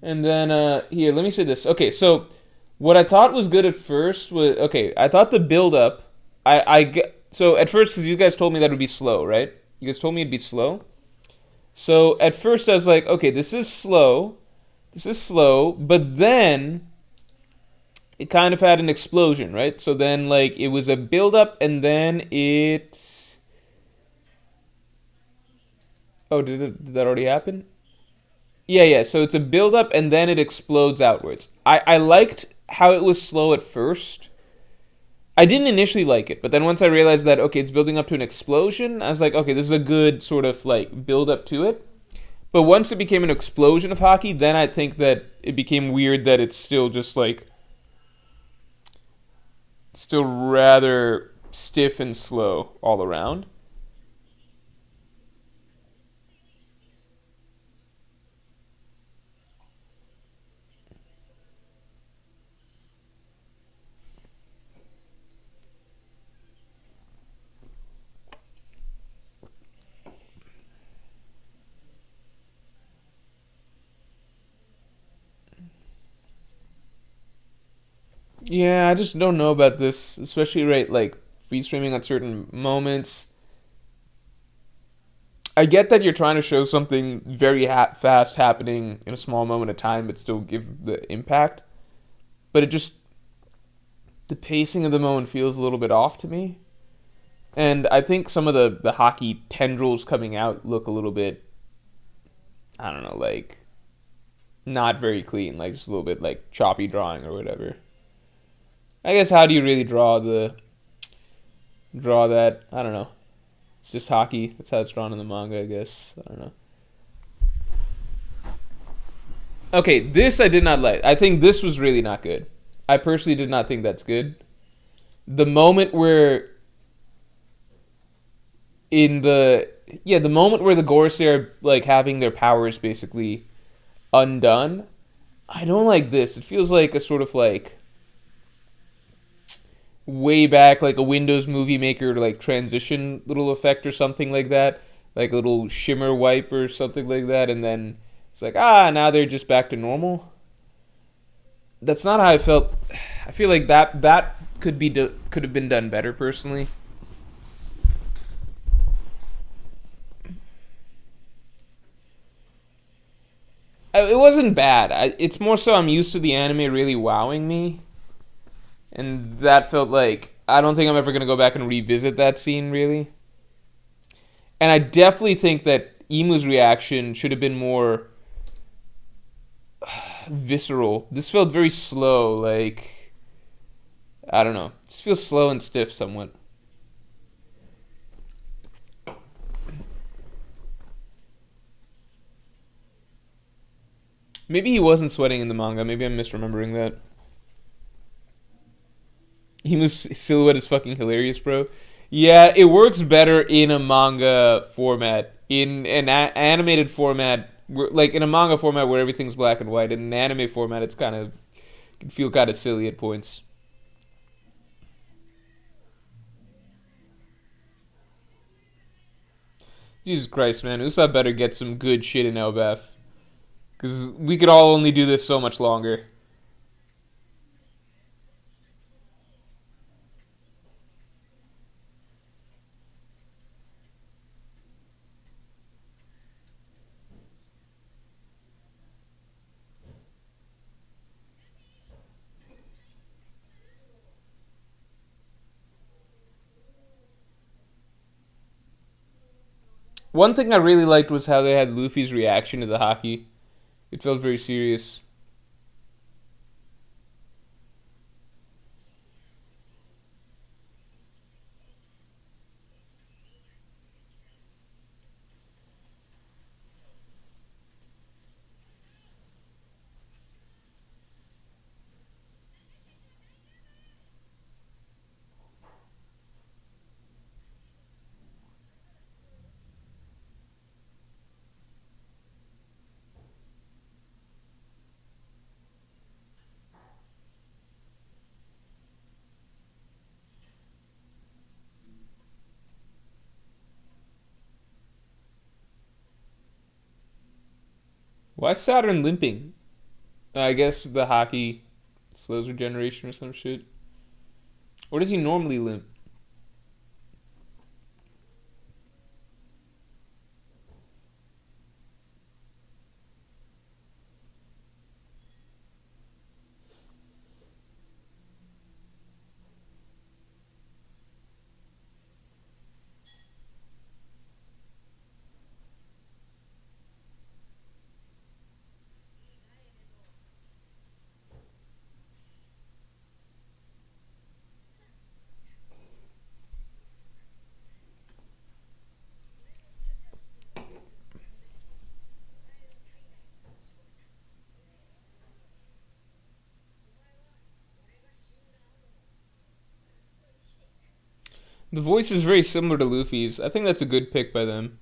And then here, let me say this. Okay, so what I thought was good at first was okay. I thought the build up. So at first because you guys told me that would be slow, right? You guys told me it'd be slow. So at first I was like, okay, this is slow. This is slow, but then it kind of had an explosion, right? So then like it was a build up and then it. Oh, did that already happen? Yeah, yeah. So it's a build up and then it explodes outwards. I liked how it was slow at first. I didn't initially like it, but then once I realized that okay, it's building up to an explosion, I was like, okay, this is a good sort of like build up to it. But once it became an explosion of hockey, then I think that it became weird that it's still just like still rather stiff and slow all around. Yeah, I just don't know about this, especially right like freeze framing on certain moments. I get that you're trying to show something very fast happening in a small moment of time, but still give the impact. But it just the pacing of the moment feels a little bit off to me. And I think some of the hockey tendrils coming out look a little bit, I don't know, like not very clean, like just a little bit like choppy drawing or whatever. I guess how do you really draw that? I don't know. It's just hockey. That's how it's drawn in the manga, I guess. I don't know. Okay, this I did not like. I think this was really not good. I personally did not think that's good. The moment where in the moment where the Gorosei are like having their powers basically undone, I don't like this. It feels like a sort of like way back like a Windows Movie Maker like transition little effect or something like that, like a little shimmer wipe or something like that, and then it's like now they're just back to normal. That's not how I felt. I feel like that could have been done better personally. It wasn't bad. It's more so I'm used to the anime really wowing me, and that felt like I don't think I'm ever gonna go back and revisit that scene really. And I definitely think that Imu's reaction should have been more visceral. This felt very slow. Like I don't know. This feels slow and stiff somewhat. Maybe he wasn't sweating in the manga. Maybe I'm misremembering that. Imu's silhouette is fucking hilarious, bro. Yeah, it works better in a manga format. In an animated format, like in a manga format where everything's black and white. In an anime format, it's kind of can feel kind of silly at points. Jesus Christ, man, Usopp better get some good shit in Elbaf, because we could all only do this so much longer. One thing I really liked was how they had Luffy's reaction to the hockey. It felt very serious. Why is Saturn limping? I guess the hockey slows regeneration or some shit. Or does he normally limp? The voice is very similar to Luffy's. I think that's a good pick by them.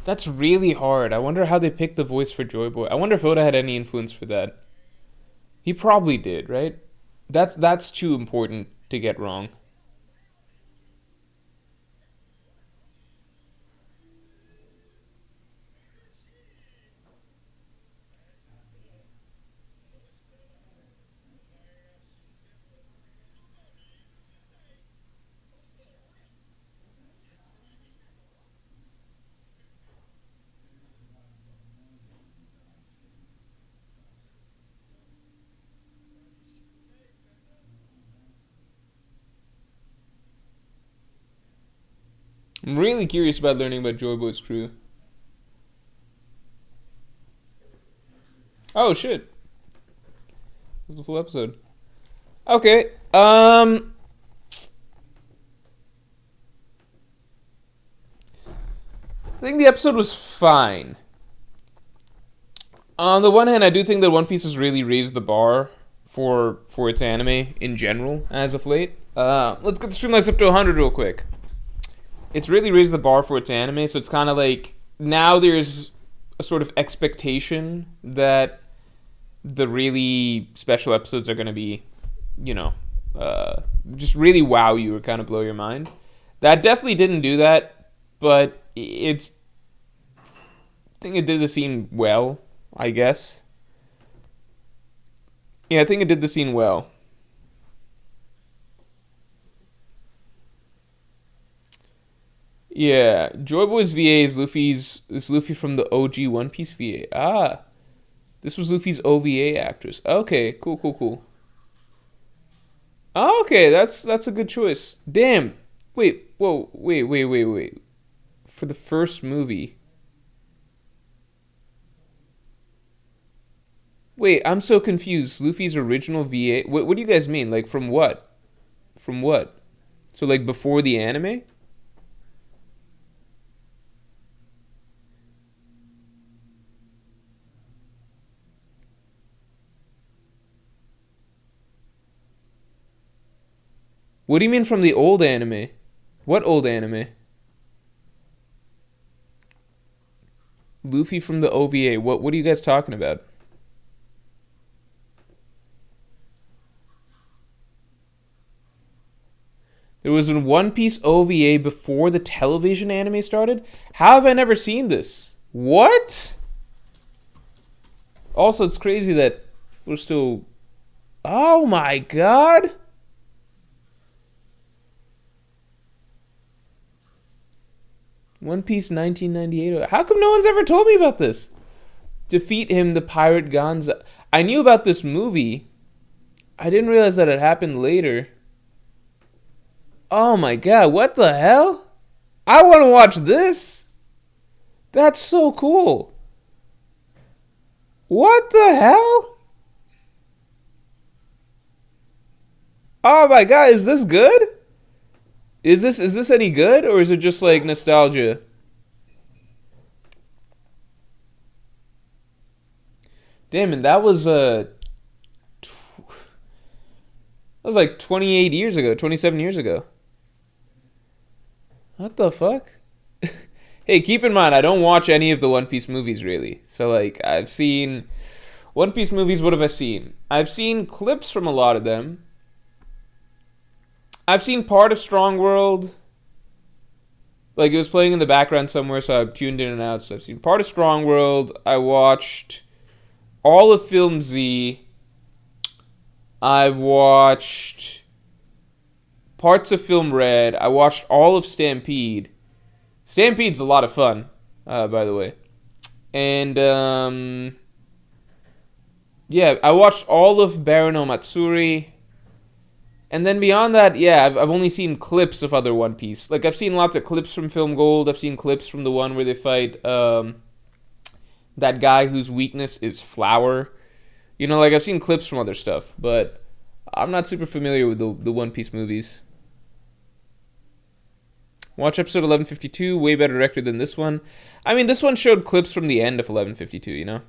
That's really hard. I wonder how they picked the voice for Joy Boy. I wonder if Oda had any influence for that. He probably did, right? That's too important to get wrong. I'm really curious about learning about Joy Boy's crew. Oh shit. That's a full episode. Okay. I think the episode was fine. On the one hand, I do think that One Piece has really raised the bar for its anime in general as of late. Let's get the streamlines up to 100 real quick. It's really raised the bar for its anime, so it's kind of like now there's a sort of expectation that the really special episodes are going to be, you know, just really wow you or kind of blow your mind. That definitely didn't do that, but it's. I think it did the scene well, I guess. Yeah, I think it did the scene well. Yeah, Joy Boy's VA is Luffy from the OG One Piece VA. Ah, this was Luffy's OVA actress. Okay, cool, cool, cool. Oh, okay, that's a good choice. Damn. Wait, whoa, wait. For the first movie. Wait, I'm so confused. Luffy's original VA. What do you guys mean? Like from what? From what? So like before the anime? What do you mean from the old anime? What old anime? Luffy from the OVA. What are you guys talking about? There was a One Piece OVA before the television anime started? How have I never seen this? What? Also, it's crazy that we're still. Oh my god! One Piece 1998. How come no one's ever told me about this? Defeat him, the pirate Gonza. I knew about this movie. I didn't realize that it happened later. Oh my god, what the hell? I want to watch this. That's so cool. What the hell? Oh my god, is this good? Is this any good or is it just like nostalgia? Damn, and that was like 28 years ago, 27 years ago. What the fuck? Hey, keep in mind I don't watch any of the One Piece movies really. So like I've seen One Piece movies, what have I seen? I've seen clips from a lot of them. I've seen part of Strong World. Like it was playing in the background somewhere, so I tuned in and out. So I've seen part of Strong World. I watched all of Film Z. I've watched parts of Film Red. I watched all of Stampede. Stampede's a lot of fun, by the way. And yeah, I watched all of Baron Matsuri. And then beyond that, yeah, I've only seen clips of other One Piece. Like I've seen lots of clips from Film Gold. I've seen clips from the one where they fight that guy whose weakness is flour. You know, like I've seen clips from other stuff, but I'm not super familiar with the One Piece movies. Watch episode 1152, way better directed than this one. I mean, this one showed clips from the end of 1152, you know?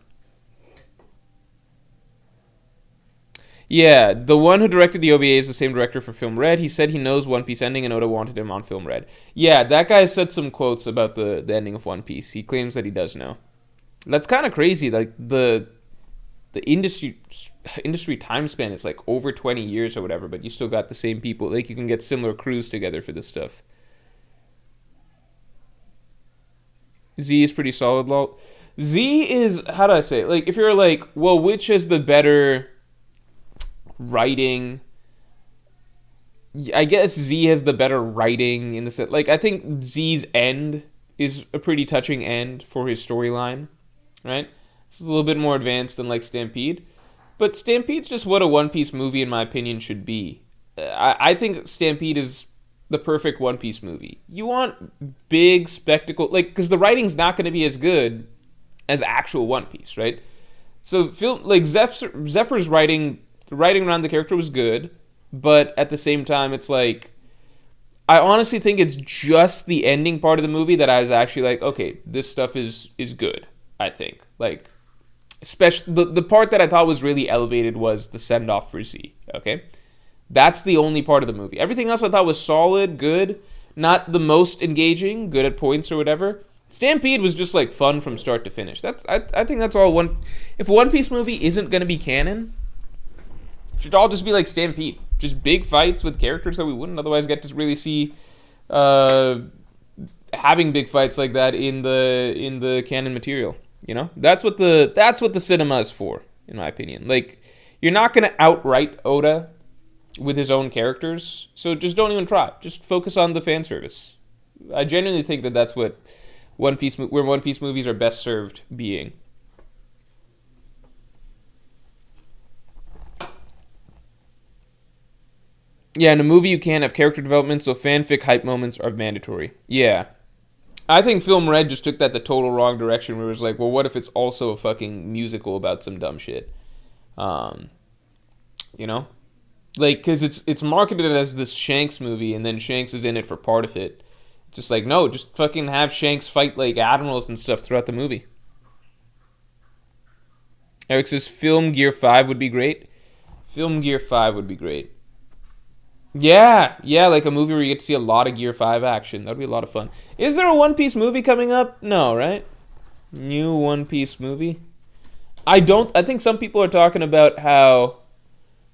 Yeah, the one who directed the OVA is the same director for Film Red. He said he knows One Piece ending and Oda wanted him on Film Red. Yeah, that guy said some quotes about the ending of One Piece. He claims that he does know. That's kind of crazy. Like the industry time span is like over 20 years or whatever, but you still got the same people. Like you can get similar crews together for this stuff. Z is pretty solid, lol. Z is, how do I say it? Like if you're like, well, which is the better writing? I guess Z has the better writing in the set. Like I think Z's end is a pretty touching end for his storyline, right? It's a little bit more advanced than like Stampede, but Stampede's just what a One Piece movie, in my opinion, should be. I think Stampede is the perfect One Piece movie. You want big spectacle, like, because the writing's not going to be as good as actual One Piece, right? So, like Zephyr's writing, the writing around the character was good, but at the same time, it's like I honestly think it's just the ending part of the movie that I was actually like, okay, this stuff is good. I think like especially the part that I thought was really elevated was the send off for Z. Okay, that's the only part of the movie. Everything else I thought was solid, good, not the most engaging, good at points or whatever. Stampede was just like fun from start to finish. I think that's all one. If a One Piece movie isn't gonna be canon, it should all just be like Stampede, just big fights with characters that we wouldn't otherwise get to really see. Having big fights like that in the canon material, you know, that's what the cinema is for, in my opinion. Like, you're not gonna outright Oda with his own characters, so just don't even try. Just focus on the fan service. I genuinely think that that's what where One Piece movies are best served being. Yeah, in a movie you can't have character development, so fanfic hype moments are mandatory. Yeah. I think Film Red just took that the total wrong direction where it was like, well, what if it's also a fucking musical about some dumb shit? Um, you know? Like, because it's marketed as this Shanks movie, and then Shanks is in it for part of it. It's just like, no, just fucking have Shanks fight, like, admirals and stuff throughout the movie. Eric says Film Gear 5 would be great. Film Gear 5 would be great. Yeah, like a movie where you get to see a lot of Gear 5 action. That'd be a lot of fun. Is there a One Piece movie coming up? No, right? New One Piece movie? I think some people are talking about how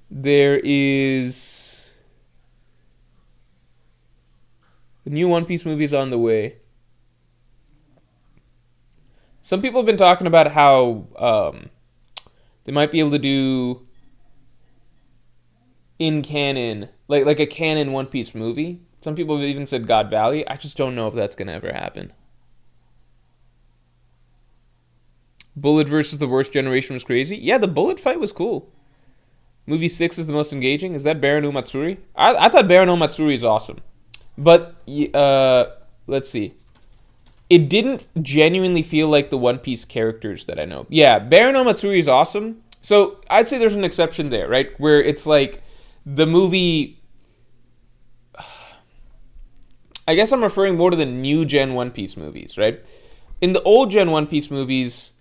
there is the new One Piece movie's on the way. Some people have been talking about how they might be able to do in canon, like a canon One Piece movie. Some people have even said God Valley. I just don't know if that's gonna ever happen. Bullet versus the Worst Generation was crazy. Yeah, the Bullet fight was cool. Movie 6 is the most engaging. Is that Baron Matsuri? I thought Baron Matsuri is awesome. But, let's see. It didn't genuinely feel like the One Piece characters that I know. Yeah, Baron Matsuri is awesome. So, I'd say there's an exception there, right? Where it's like the movie... I guess I'm referring more to the new gen One Piece movies, right? In the old gen One Piece movies,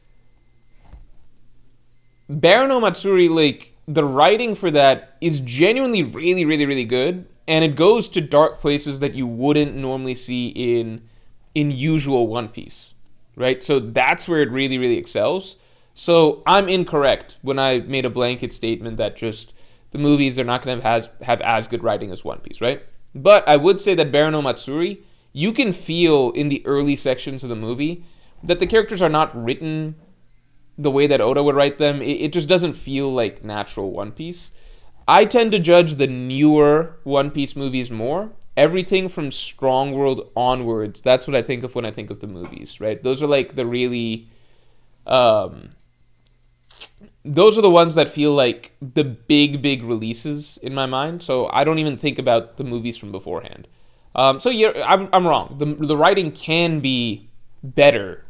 Baron Matsuri, like, the writing for that is genuinely really, really, really good, and it goes to dark places that you wouldn't normally see in usual One Piece, right? So that's where it really, really excels. So I'm incorrect when I made a blanket statement that just the movies are not going to have as good writing as One Piece, right? But I would say that Baron Matsuri, you can feel in the early sections of the movie that the characters are not written the way that Oda would write them. It just doesn't feel like natural One Piece. I tend to judge the newer One Piece movies more. Everything from Strong World onwards, that's what I think of when I think of the movies, right? Those are like the really... those are the ones that feel like the big releases in my mind. So I don't even think about the movies from beforehand. So yeah, I'm wrong. The writing can be better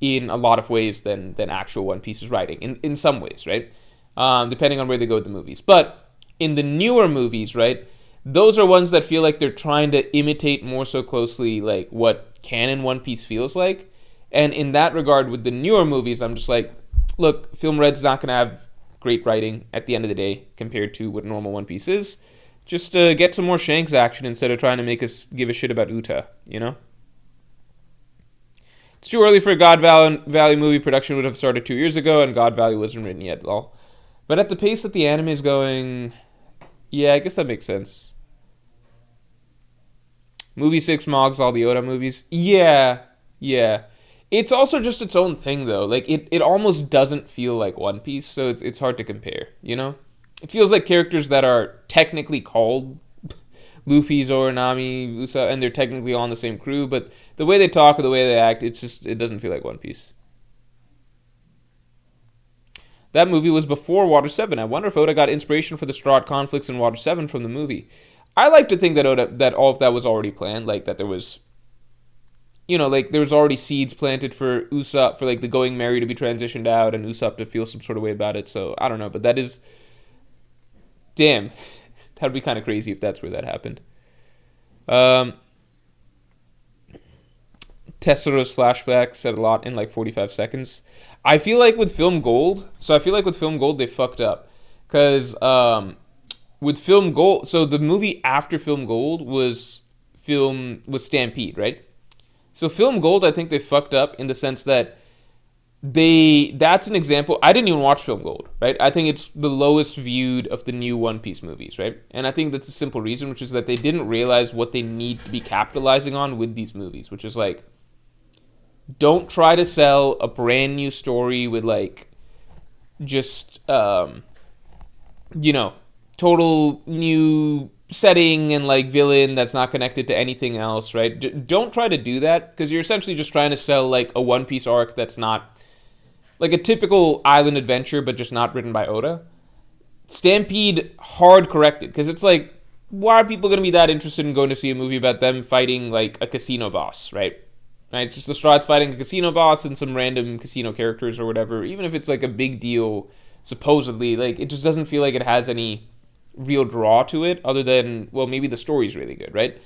in a lot of ways than actual One Piece's writing, in some ways, right? Depending on where they go with the movies. But in the newer movies, right, those are ones that feel like they're trying to imitate more so closely like what canon One Piece feels like. And in that regard, with the newer movies, I'm just like, look, Film Red's not going to have great writing at the end of the day compared to what normal One Piece is. Just get some more Shanks action instead of trying to make us give a shit about Uta, you know? It's too early for a God Valley movie. Production would have started 2 years ago, and God Valley wasn't written yet, lol. But at the pace that the anime is going, yeah, I guess that makes sense. Movie 6 mogs all the Oda movies. Yeah. It's also just its own thing, though. Like, it almost doesn't feel like One Piece, so it's hard to compare, you know? It feels like characters that are technically called Luffy, Zoro, Nami, Usa, and they're technically on the same crew, but the way they talk or the way they act, it doesn't feel like One Piece. That movie was before Water 7. I wonder if Oda got inspiration for the Strahd conflicts in Water 7 from the movie. I like to think that that all of that was already planned, like that there was, like there was already seeds planted for Usopp, for like the going Merry to be transitioned out and Usopp to feel some sort of way about it. So I don't know, but that is, damn, that'd be kind of crazy if that's where that happened. Um, Tessero's flashback said a lot in like 45 seconds. I feel like with Film Gold, they fucked up because with Film Gold, so the movie after Film Gold was Stampede, right? So Film Gold, I think they fucked up in the sense that that's an example. I didn't even watch Film Gold, right? I think it's the lowest viewed of the new One Piece movies, right? And I think that's a simple reason, which is that they didn't realize what they need to be capitalizing on with these movies, which is like, don't try to sell a brand new story with like just total new setting and like villain that's not connected to anything else, right? Don't try to do that because you're essentially just trying to sell like a One Piece arc that's not like a typical island adventure, but just not written by Oda. Stampede hard corrected because it's like, why are people going to be that interested in going to see a movie about them fighting like a casino boss, right? Right? It's just the Strats fighting a casino boss and some random casino characters or whatever. Even if it's like a big deal, supposedly, like it just doesn't feel like it has any real draw to it other than, well, maybe the story's really good, right?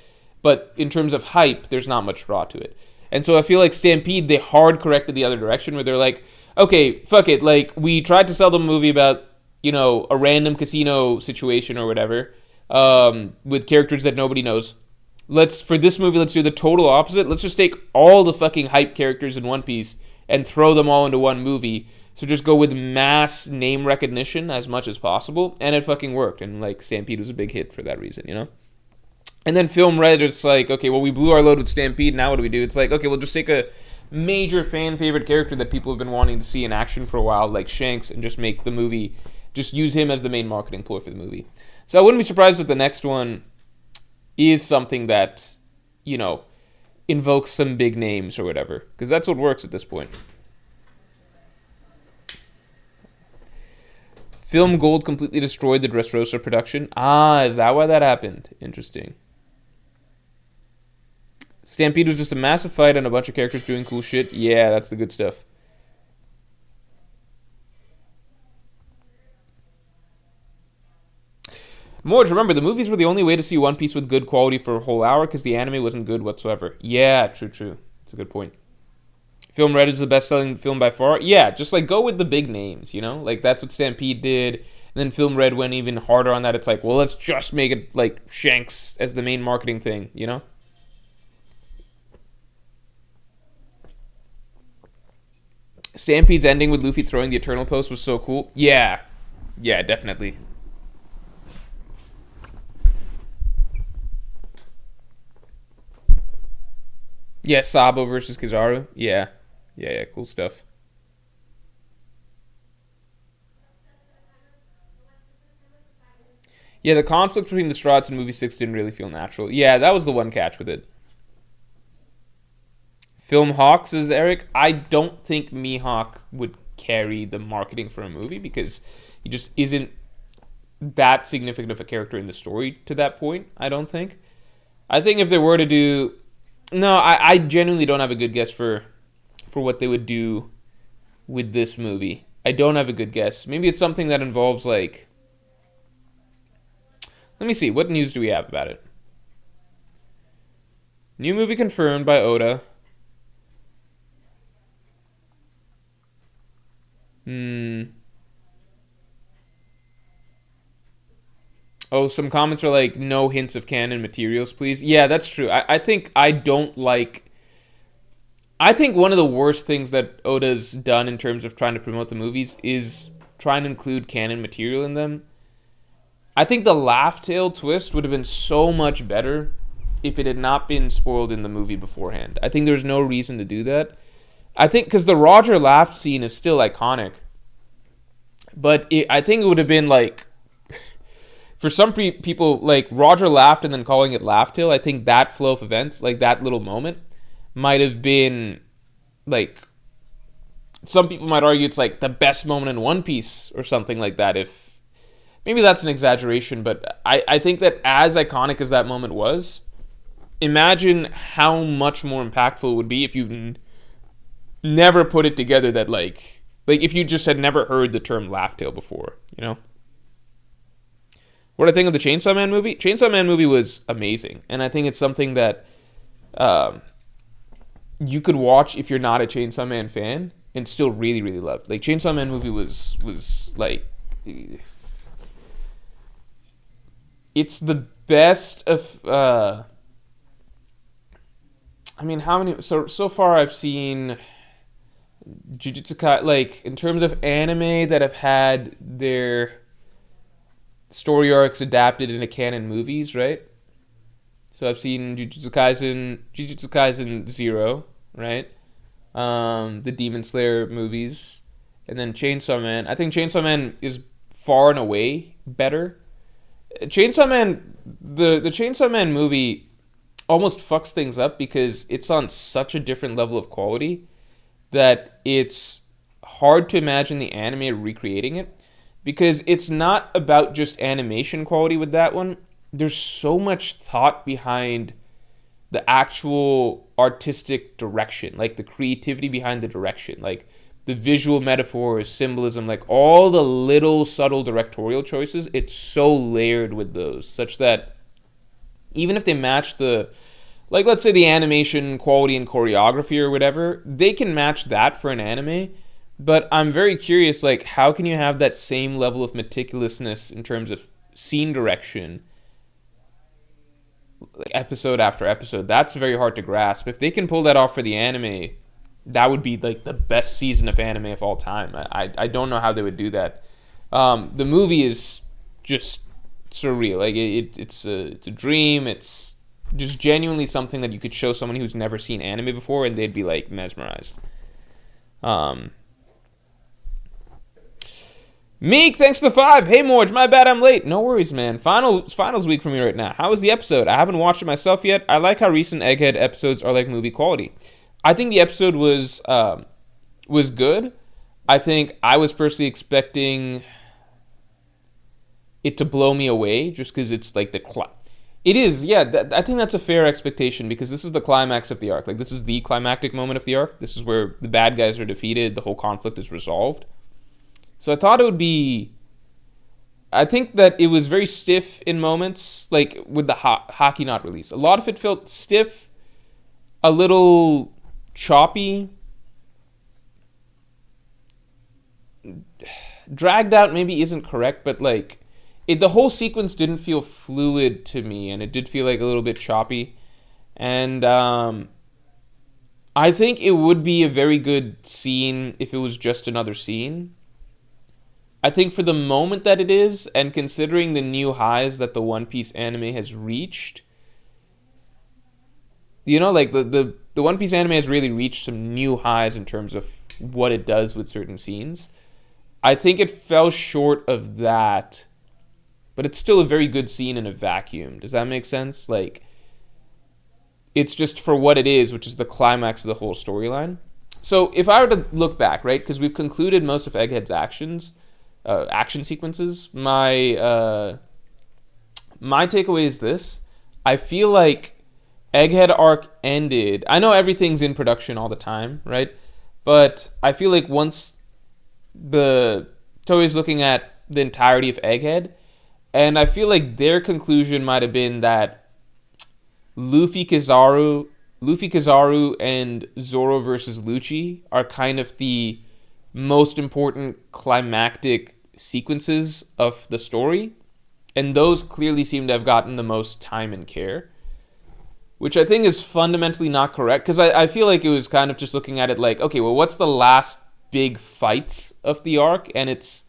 But in terms of hype, there's not much draw to it. And so I feel like Stampede, they hard corrected the other direction where they're like, okay, fuck it. Like, we tried to sell them a movie about, a random casino situation or whatever, with characters that nobody knows. For this movie, let's do the total opposite. Let's just take all the fucking hype characters in One Piece and throw them all into one movie. So just go with mass name recognition as much as possible, and it fucking worked. And like Stampede was a big hit for that reason. And then Film Red, it's like, okay, well, we blew our load with Stampede. Now what do we do? It's like, okay, we'll just take a major fan favorite character that people have been wanting to see in action for a while, like Shanks, and just make the movie, just use him as the main marketing ploy for the movie. So I wouldn't be surprised if the next one is something that, invokes some big names or whatever, because that's what works at this point. Film Gold completely destroyed the Dressrosa production. Ah, is that why that happened? Interesting. Stampede was just a massive fight and a bunch of characters doing cool shit. Yeah, that's the good stuff. Morge, remember, the movies were the only way to see One Piece with good quality for a whole hour because the anime wasn't good whatsoever. Yeah, true. That's a good point. Film Red is the best-selling film by far. Yeah, just like go with the big names, Like that's what Stampede did. And then Film Red went even harder on that. It's like, well, let's just make it like Shanks as the main marketing thing, Stampede's ending with Luffy throwing the Eternal Post was so cool. Yeah, definitely. Yeah, Sabo versus Kizaru. Yeah, cool stuff. Yeah, the conflict between the Strats and movie 6 didn't really feel natural. Yeah, that was the one catch with it. Film Hawk, says Eric. I don't think Mihawk would carry the marketing for a movie because he just isn't that significant of a character in the story to that point, I don't think. I think if they were to do... No, I genuinely don't have a good guess for what they would do with this movie. I don't have a good guess. Maybe it's something that involves like... Let me see. What news do we have about it? New movie confirmed by Oda. Oh, some comments are like, no hints of canon materials, please. Yeah, that's true. I think I don't like... I think one of the worst things that Oda's done in terms of trying to promote the movies is trying to include canon material in them. I think the Laugh Tale twist would have been so much better if it had not been spoiled in the movie beforehand. I think there's no reason to do that. I think because the Roger laughed scene is still iconic. But I think it would have been like... For some people, like Roger laughed and then calling it Laugh Tale, I think that flow of events, like that little moment, might have been like... Some people might argue it's like the best moment in One Piece or something like that. If maybe that's an exaggeration, but I think that as iconic as that moment was, imagine how much more impactful it would be if you never put it together that like if you just had never heard the term laugh tale before, you know? What I think of the Chainsaw Man movie? Chainsaw Man movie was amazing, and I think it's something that you could watch if you're not a Chainsaw Man fan and still really really love. Like Chainsaw Man movie was like it's the best of I mean, how many so far I've seen Jujutsu Kaisen, like in terms of anime that have had their story arcs adapted into canon movies, right? So I've seen Jujutsu Kaisen 0, right? The Demon Slayer movies, and then Chainsaw Man. I think Chainsaw Man is far and away better. Chainsaw Man, the Chainsaw Man movie almost fucks things up because it's on such a different level of quality that it's hard to imagine the anime recreating it, because it's not about just animation quality with that one. There's so much thought behind the actual artistic direction, like the creativity behind the direction, like the visual metaphors, symbolism, like all the little subtle directorial choices. It's so layered with those, such that even if they match the, like let's say the animation quality and choreography or whatever, they can match that for an anime. But I'm very curious, like how can you have that same level of meticulousness in terms of scene direction, like episode after episode? That's very hard to grasp. If they can pull that off for the anime, that would be like the best season of anime of all time. I don't know how they would do that. The movie is just surreal. Like it's a dream. It's just genuinely something that you could show someone who's never seen anime before and they'd be like mesmerized. Meek, thanks for the 5. Hey Morge, my bad I'm late. No worries, man. Finals week for me right now. How was the episode? I haven't watched it myself yet. I like how recent Egghead episodes are like movie quality. I think the episode was good. I think I was personally expecting it to blow me away just because it's like it is, yeah. I think that's a fair expectation because this is the climax of the arc. Like this is the climactic moment of the arc. This is where the bad guys are defeated. The whole conflict is resolved. So I thought it would be. I think that it was very stiff in moments, like with the hockey not release. A lot of it felt stiff, a little choppy, dragged out. Maybe isn't correct, but like the whole sequence didn't feel fluid to me, and it did feel like a little bit choppy. And I think it would be a very good scene if it was just another scene. I think for the moment that it is, and considering the new highs that the One Piece anime has reached, you know, like the One Piece anime has really reached some new highs in terms of what it does with certain scenes. I think it fell short of that, but it's still a very good scene in a vacuum. Does that make sense? Like, it's just for what it is, which is the climax of the whole storyline. So if I were to look back, right, because we've concluded most of Egghead's action sequences, my takeaway is this. I feel like Egghead arc ended. I know everything's in production all the time, right? But I feel like once Toei's looking at the entirety of Egghead, and I feel like their conclusion might have been that Luffy Kizaru and Zoro versus Lucci are kind of the most important climactic sequences of the story, and those clearly seem to have gotten the most time and care, which I think is fundamentally not correct, because I feel like it was kind of just looking at it like, okay, well, what's the last big fights of the arc? And it's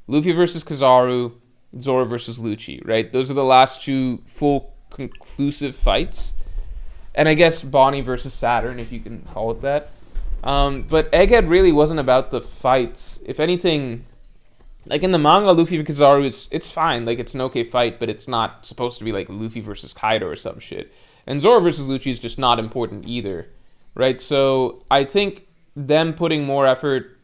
Luffy versus Kizaru, Zoro versus Lucci, right? Those are the last two full conclusive fights, and I guess Bonnie versus Saturn, if you can call it that. But Egghead really wasn't about the fights. If anything, like in the manga, Luffy versus Kizaru it's fine. Like it's an okay fight, but it's not supposed to be like Luffy versus Kaido or some shit. And Zoro versus Lucci is just not important either, right? So I think them putting more effort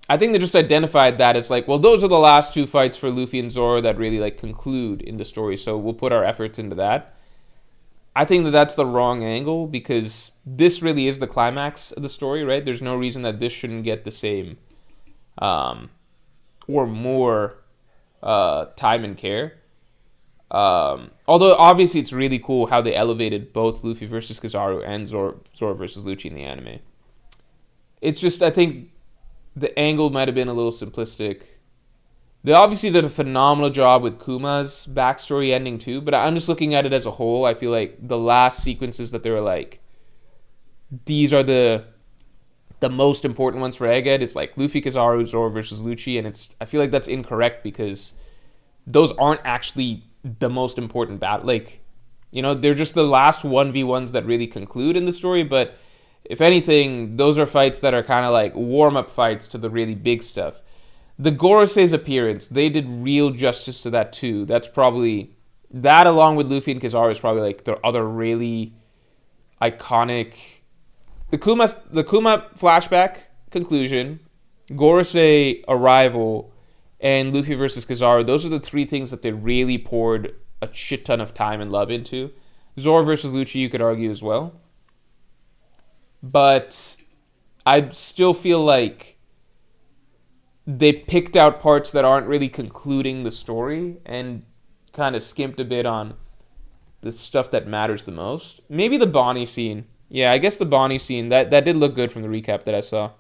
I think they just identified that as like, well, those are the last two fights for Luffy and Zoro that really like conclude in the story, so we'll put our efforts into that. I think that that's the wrong angle because this really is the climax of the story, right? There's no reason that this shouldn't get the same or more time and care. Although obviously it's really cool how they elevated both Luffy versus Kizaru and Zoro versus Lucci in the anime. It's just, I think the angle might have been a little simplistic. They obviously did a phenomenal job with Kuma's backstory ending too, but I'm just looking at it as a whole. I feel like the last sequences that they were like, these are the most important ones for Egghead. It's like Luffy, Kizaru, Zoro versus Lucci, and I feel like that's incorrect because those aren't actually the most important battle. Like, you know, they're just the last 1v1s that really conclude in the story, but if anything, those are fights that are kind of like warm-up fights to the really big stuff. The Gorosei's appearance, they did real justice to that too. That's probably, that along with Luffy and Kizaru is probably like the other really iconic. The Kuma flashback conclusion, Gorosei arrival, and Luffy versus Kizaru, those are the three things that they really poured a shit ton of time and love into. Zoro versus Lucci, you could argue as well. But I still feel like they picked out parts that aren't really concluding the story and kind of skimped a bit on the stuff that matters the most. Maybe the Bonnie scene. Yeah, I guess the Bonnie scene, that did look good from the recap that I saw.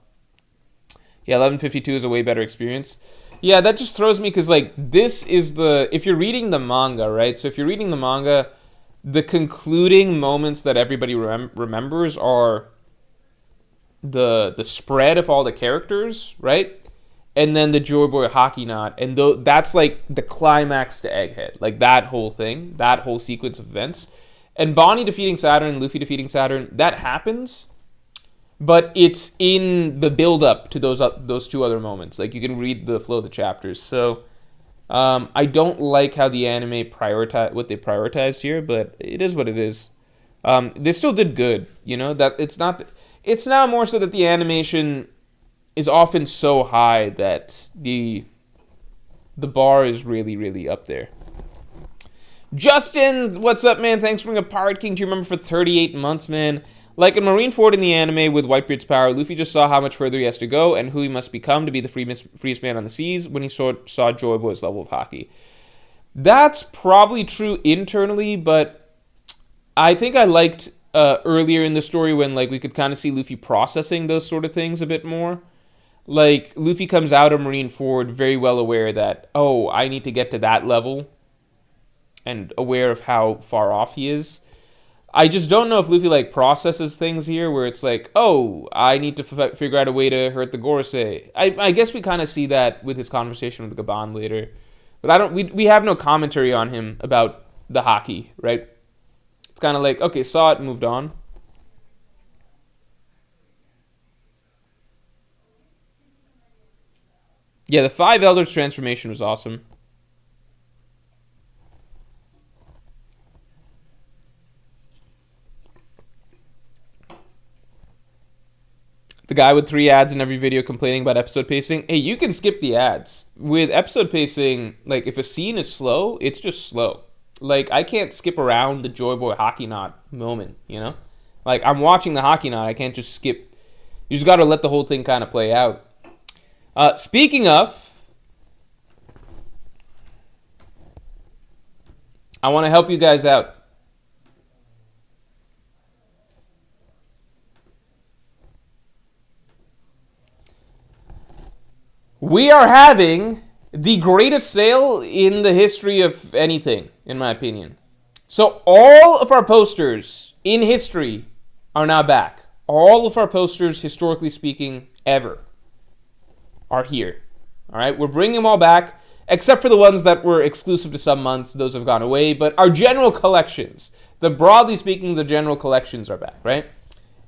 Yeah, 1152 is a way better experience. Yeah, that just throws me because, like, this is if you're reading the manga, right? So if you're reading the manga, the concluding moments that everybody remembers are the spread of all the characters, right? And then the Joy Boy Hockey Knot. And that's, like, the climax to Egghead. Like, that whole thing, that whole sequence of events. And Bonnie defeating Saturn, Luffy defeating Saturn, that happens, but it's in the build-up to those two other moments. Like, you can read the flow of the chapters. So, I don't like how the anime what they prioritized here, but it is what it is. They still did good, you know? That it's now more so that the animation is often so high that the bar is really, really up there. Justin, what's up, man? Thanks for being a Pirate King. Do you remember for 38 months, man? Like in Marineford in the anime with Whitebeard's power, Luffy just saw how much further he has to go and who he must become to be the freest man on the seas when he saw Joy Boy's level of hockey. That's probably true internally, but I think I liked earlier in the story when like we could kind of see Luffy processing those sort of things a bit more. Like, Luffy comes out of Marineford very well aware that, oh, I need to get to that level, and aware of how far off he is. I just don't know if Luffy, like, processes things here where it's like, oh, I need to figure out a way to hurt the Gorosei. I guess we kind of see that with his conversation with Gaban later. But we have no commentary on him about the hockey, right? It's kind of like, okay, saw it, moved on. Yeah, the Five Elders transformation was awesome. The guy with 3 ads in every video complaining about episode pacing. Hey, you can skip the ads. With episode pacing, like, if a scene is slow, it's just slow. Like, I can't skip around the Joy Boy Hockey Knot moment, you know? Like, I'm watching the Hockey Knot. I can't just skip. You just got to let the whole thing kind of play out. Speaking of, I want to help you guys out. We are having the greatest sale in the history of anything, in my opinion. So all of our posters in history are now back. All of our posters, historically speaking, ever, are here. All right, we're bringing them all back, except for the ones that were exclusive to some months. Those have gone away. But our general collections, broadly speaking, the general collections are back, right?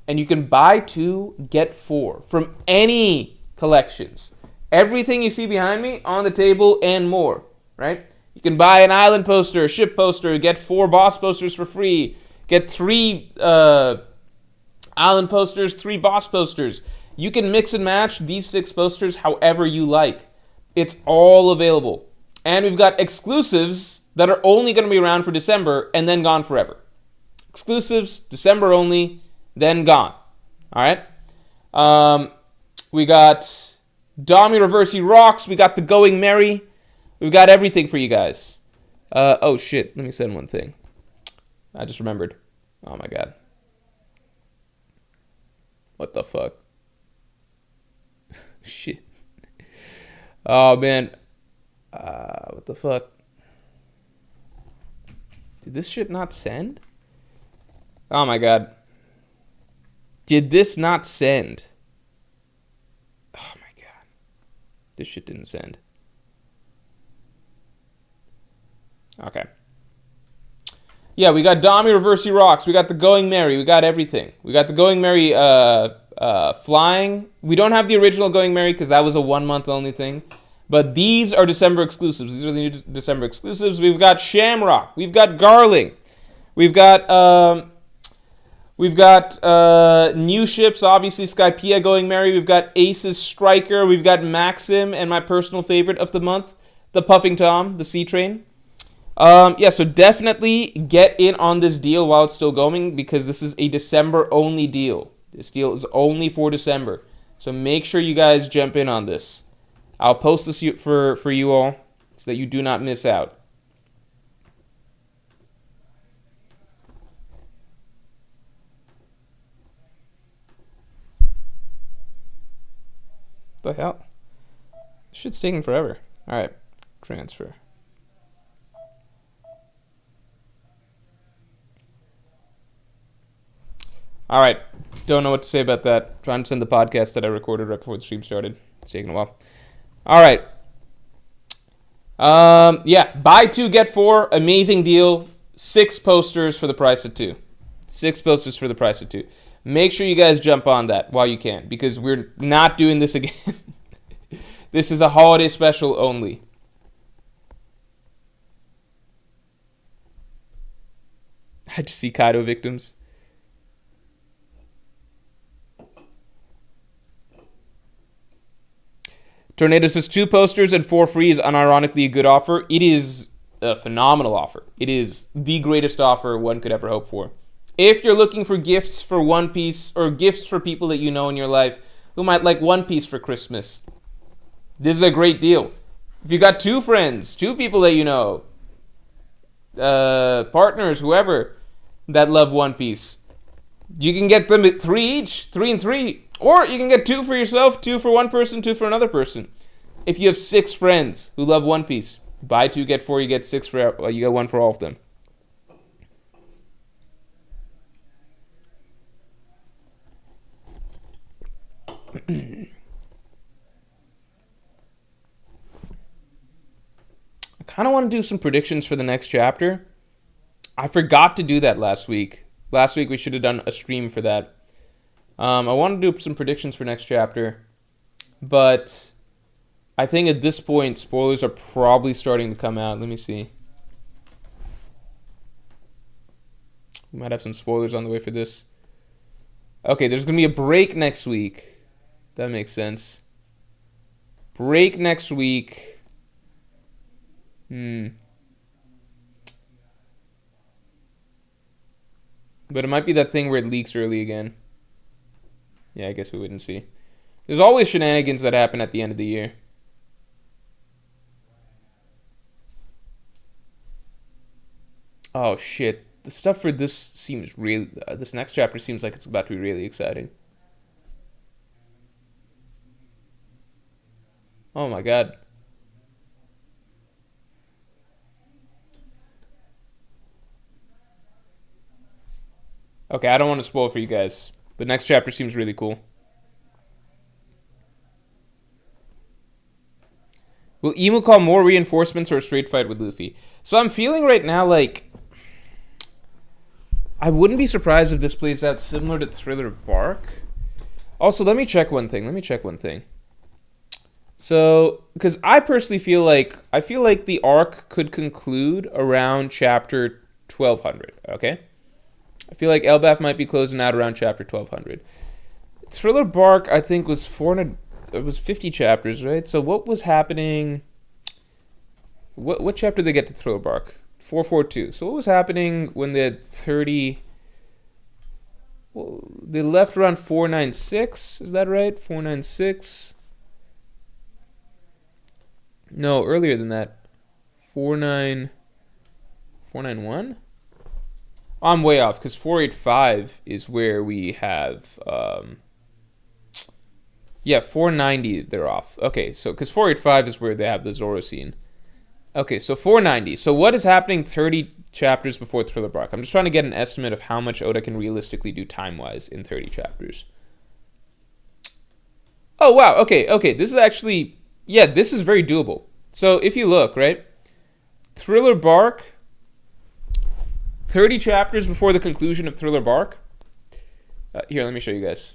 And you can buy 2, get 4 from any collections. Everything you see behind me on the table and more, right? You can buy an island poster, a ship poster, get 4 boss posters for free, get 3 island posters, 3 boss posters. You can mix and match these 6 posters however you like. It's all available. And we've got exclusives that are only going to be around for December and then gone forever. Exclusives, December only, then gone. All right? We got Dami Reversi Rocks. We got the Going Merry. We've got everything for you guys. Oh, shit. Let me send one thing. I just remembered. Oh, my God. What the fuck? Shit. Oh, man. What the fuck? Did this shit not send? Oh, my God. Did this not send? Oh, my God. This shit didn't send. Okay. Yeah, we got Dami Reversi Rocks. We got the Going Merry. We got everything. We got the Going Merry flying. We don't have the original Going Merry because that was a 1 month only thing. But these are December exclusives. These are the new December exclusives. We've got Shamrock. We've got Garling. We've got new ships. Obviously, Skypiea Going Merry. We've got Ace's Striker. We've got Maxim and my personal favorite of the month, the Puffing Tom, the Sea Train. Yeah, so definitely get in on this deal while it's still going because this is a December-only deal. This deal is only for December. So make sure you guys jump in on this. I'll post this for you all so that you do not miss out. What the hell? This shit's taking forever. All right, transfer. All right, don't know what to say about that. Trying to send the podcast that I recorded right before the stream started. It's taking a while. All right. Yeah, buy 2, get 4. Amazing deal. 6 posters for the price of 2. 6 posters for the price of 2. Make sure you guys jump on that while you can because we're not doing this again. This is a holiday special only. I just see Kaido victims. Tornado says 2 posters and 4 free is unironically a good offer. It is a phenomenal offer. It is the greatest offer one could ever hope for. If you're looking for gifts for One Piece or gifts for people that you know in your life who might like One Piece for Christmas, this is a great deal. If you got 2 friends, 2 people that you know, partners, whoever, that love One Piece, you can get them at 3 each, 3 and 3. Or you can get 2 for yourself, 2 for one person, 2 for another person. If you have 6 friends who love One Piece, buy 2, get 4, you get 6 for you get 1 for all of them. I kind of want to do some predictions for the next chapter. I forgot to do that last week. Last week we should have done a stream for that. I want to do some predictions for next chapter, but I think at this point spoilers are probably starting to come out. Let me see. We might have some spoilers on the way for this. Okay, there's going to be a break next week. That makes sense. Break next week. But it might be that thing where it leaks early again. Yeah, I guess we wouldn't see. There's always shenanigans that happen at the end of the year. Oh, shit. The stuff for this seems really... this next chapter seems like it's about to be really exciting. Oh, my God. Okay, I don't want to spoil for you guys. But next chapter seems really cool. Will Emu call more reinforcements or a straight fight with Luffy? So I'm feeling right now like... I wouldn't be surprised if this plays out similar to Thriller Bark. Also, let me check one thing. So, because I personally feel like... I feel like the arc could conclude around chapter 1200, okay? I feel like Elbaf might be closing out around chapter 1200. Thriller Bark, I think, was 400. It was 50 chapters, right? So what was happening? What chapter did they get to Thriller Bark? 442. So what was happening when they had 30? Well, they left around 496. Is that right? 496. No, earlier than that. 49. 491. I'm way off because 485 is where we have. Yeah, 490 they're off. Okay, so because 485 is where they have the Zoro scene. Okay, so 490. So what is happening 30 chapters before Thriller Bark? I'm just trying to get an estimate of how much Oda can realistically do time-wise in 30 chapters. Oh, wow. Okay. This is actually... Yeah, this is very doable. So if you look, right? Thriller Bark, 30 chapters before the conclusion of Thriller Bark. Here, let me show you guys.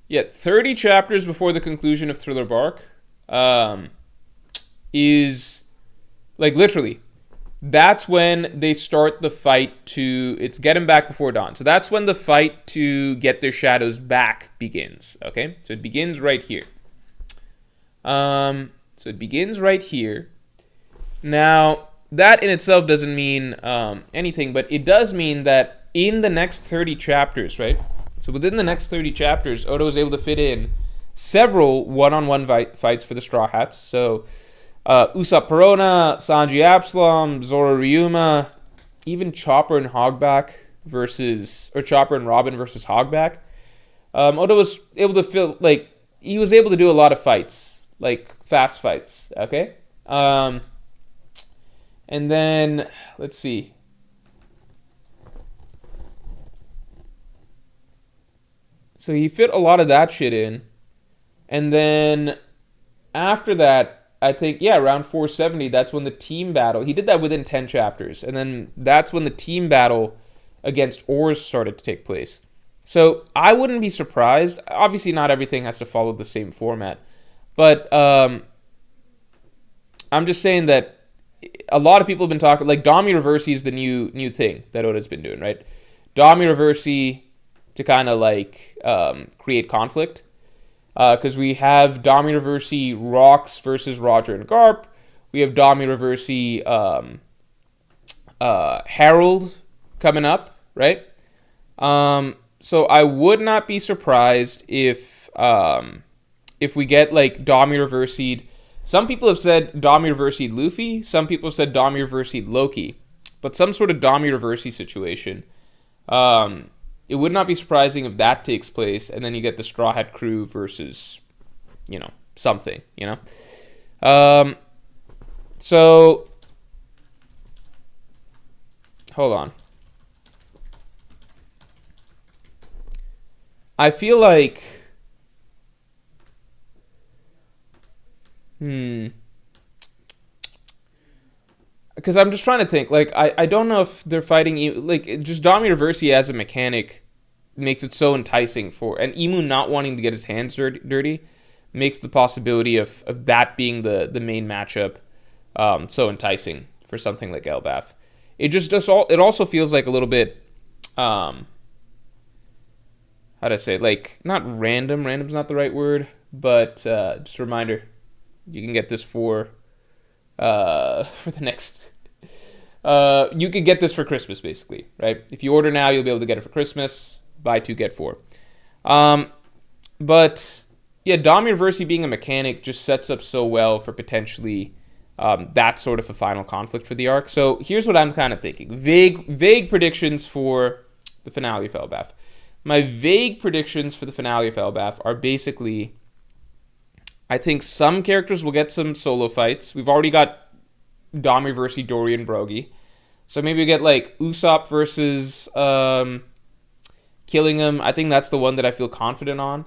Yeah, 30 chapters before the conclusion of Thriller Bark is, like, literally, that's when they start the fight to, it's get him back before dawn. So that's when the fight to get their shadows back begins, okay? So it begins right here. So it begins right here. Now, that in itself doesn't mean anything, but it does mean that in the next 30 chapters, right? So within the next 30 chapters, Oda was able to fit in several one-on-one fights for the Straw Hats. So Usopp Perona, Sanji Absalom, Zoro Ryuma, even Chopper and Hogback Chopper and Robin versus Hogback. Oda was able to he was able to do a lot of fights, like fast fights, okay? And then, let's see. So he fit a lot of that shit in. And then after that, I think, yeah, around 470, that's when the team battle, he did that within 10 chapters. And then that's when the team battle against Oars started to take place. So I wouldn't be surprised. Obviously, not everything has to follow the same format. But I'm just saying that a lot of people have been talking, like Dami Reversi is the new thing that Oda's been doing, right? Dami Reversi to kind of like create conflict. Because we have Dami Reversi Rocks versus Roger and Garp. We have Dami Reversi Harold coming up, right? So I would not be surprised if we get like Dami Reversi'd. Some people have said Dami Reversi'd Luffy. Some people have said Dami Reversi'd Loki. But some sort of Dami Reversi situation. It would not be surprising if that takes place, and then you get the Straw Hat crew versus, something, So, hold on. I feel like, because I'm just trying to think, like, I don't know if they're fighting, like, just Dami Reversi as a mechanic makes it so enticing and Imu not wanting to get his hands dirty makes the possibility of that being the main matchup so enticing for something like Elbaf. It also feels like a little bit, how to say, like, not random, random's not the right word, but just a reminder, you can get this for the next... you could get this for Christmas, basically, right? If you order now, you'll be able to get it for Christmas. Buy two, get four. But, yeah, Dami Reversi being a mechanic just sets up so well for potentially that sort of a final conflict for the arc. So here's what I'm kind of thinking. Vague predictions for the finale of Elbaf. My vague predictions for the finale of Elbaf are basically, I think some characters will get some solo fights. We've already got Dami versus Dorian Brogy. So maybe we get like Usopp versus Killingham. I think that's the one that I feel confident on.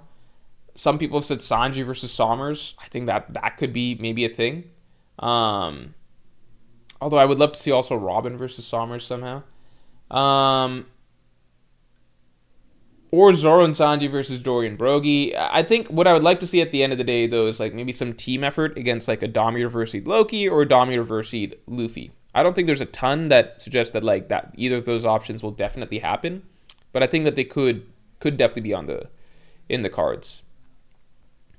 Some people have said Sanji versus Sommers. I think that could be maybe a thing. Although I would love to see also Robin versus Sommers somehow. Or Zoro and Sanji versus Dorian Brogy. I think what I would like to see at the end of the day, though, is like maybe some team effort against like a Dami versus Loki or a Dami versus Luffy. I don't think there's a ton that suggests that like that either of those options will definitely happen, but I think that they could definitely be on the in the cards.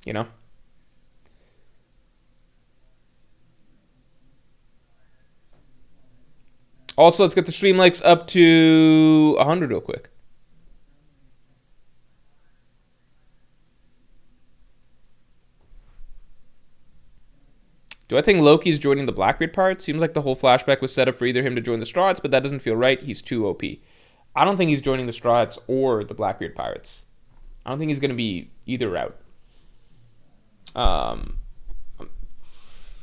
You know. Also, let's get the stream likes up to 100 real quick. Do I think Loki's joining the Blackbeard Pirates? Seems like the whole flashback was set up for either him to join the Straw Hats, but that doesn't feel right. He's too OP. I don't think he's joining the Straw Hats or the Blackbeard Pirates. I don't think he's going to be either route. Um,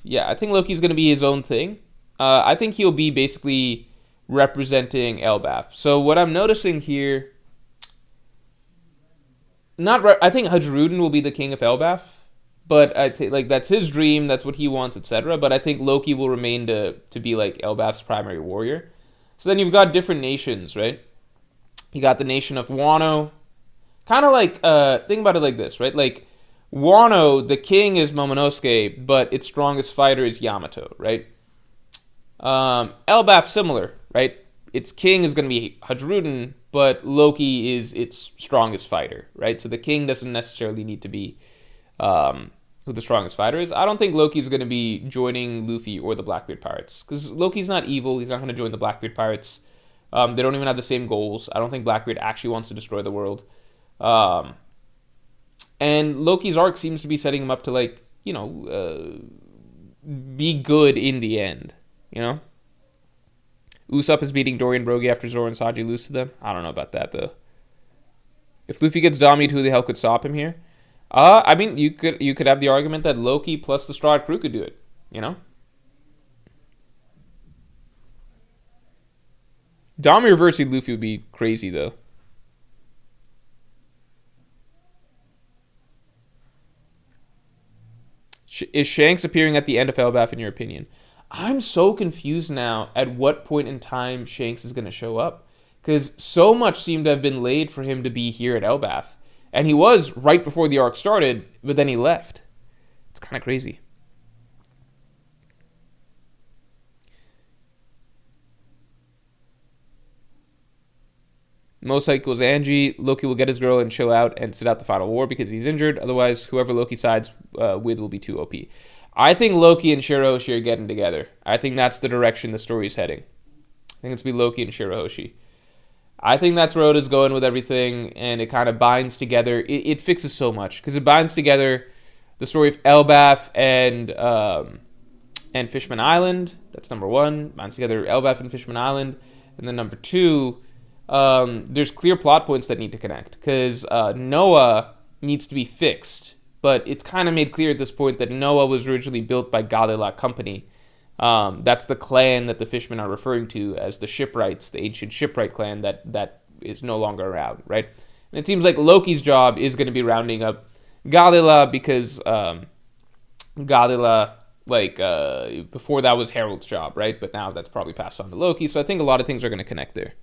yeah, I think Loki's going to be his own thing. I think he'll be basically representing Elbaf. So what I'm noticing here, I think Hajrudin will be the king of Elbaf, but I think like that's his dream, that's what he wants, etc. But I think Loki will remain to be like Elbaf's primary warrior. So then you've got different nations, right? You got the nation of Wano. Kind of like think about it like this, right? Like Wano, the king is Momonosuke, but its strongest fighter is Yamato, right? Elbaf similar, right? Its king is going to be Hajrudin, but Loki is its strongest fighter, right? So the king doesn't necessarily need to be who the strongest fighter is. I don't think Loki's going to be joining Luffy or the Blackbeard Pirates, because Loki's not evil. He's not going to join the Blackbeard Pirates. They don't even have the same goals. I don't think Blackbeard actually wants to destroy the world. And Loki's arc seems to be setting him up to, like, you know, be good in the end, you know? Usopp is beating Dory and Brogy after Zoro and Sanji lose to them. I don't know about that, though. If Luffy gets Damied, who the hell could stop him here? I mean, you could have the argument that Loki plus the Straw Hat crew could do it, you know? Dami reversing Luffy would be crazy, though. Is Shanks appearing at the end of Elbaf, in your opinion? I'm so confused now at what point in time Shanks is going to show up. Because so much seemed to have been laid for him to be here at Elbaf. And he was right before the arc started, but then he left. It's kind of crazy. Mosa equals Angie. Loki will get his girl and chill out and sit out the final war because he's injured. Otherwise, whoever Loki sides with will be too OP. I think Loki and Shirahoshi are getting together. I think that's the direction the story's heading. I think it's be Loki and Shirahoshi. I think that's where Oda's going with everything, and it kind of binds together. It fixes so much because it binds together the story of Elbaf and Fishman Island. That's number one. Binds together Elbaf and Fishman Island, and then number two. There's clear plot points that need to connect because Noah needs to be fixed, but it's kind of made clear at this point that Noah was originally built by Galila Company. That's the clan that the fishmen are referring to as the Shipwrights, the ancient Shipwright clan that is no longer around, right? And it seems like Loki's job is going to be rounding up Galila because Galila, before that was Harold's job, right? But now that's probably passed on to Loki, so I think a lot of things are going to connect there.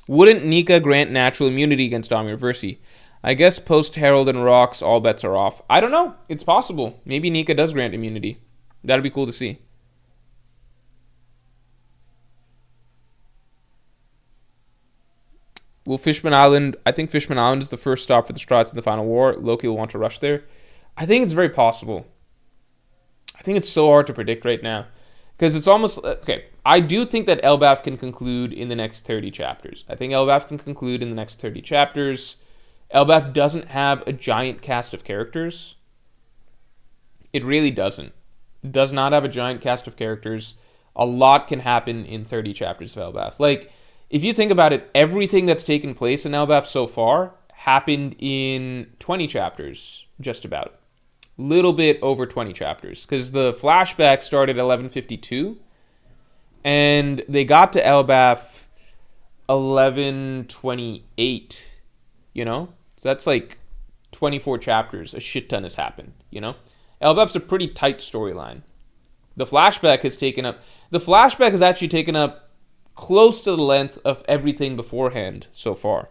Wouldn't Nika grant natural immunity against Dami I guess post Herald and Rocks, all bets are off. I don't know. It's possible. Maybe Nika does grant immunity. That'd be cool to see. Will Fishman Island... I think Fishman Island is the first stop for the Straw Hats in the final war. Loki will want to rush there. I think it's very possible. I think it's so hard to predict right now. Because it's almost... Okay, I do think that Elbaf can conclude in the next 30 chapters. I think Elbaf can conclude in the next 30 chapters. Elbaf doesn't have a giant cast of characters. It really doesn't. It does not have a giant cast of characters. A lot can happen in 30 chapters of Elbaf. Like, if you think about it, everything that's taken place in Elbaf so far happened in 20 chapters, just about. Little bit over 20 chapters because the flashback started at 1152 and they got to Elbaf 1128, you know? So that's like 24 chapters. A shit ton has happened, you know? Elbaf's a pretty tight storyline. The flashback has actually taken up close to the length of everything beforehand so far.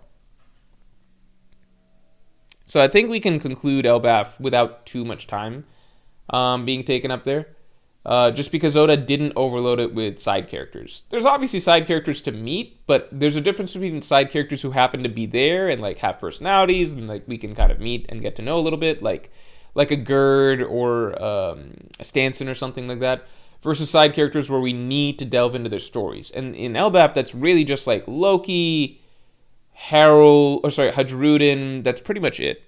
So I think we can conclude Elbaf without too much time being taken up there. Just because Oda didn't overload it with side characters. There's obviously side characters to meet, but there's a difference between side characters who happen to be there and like have personalities and like we can kind of meet and get to know a little bit, like a Gerd or a Stanson or something like that, versus side characters where we need to delve into their stories. And in Elbaf, that's really just like Loki, Hadrudin. That's pretty much it.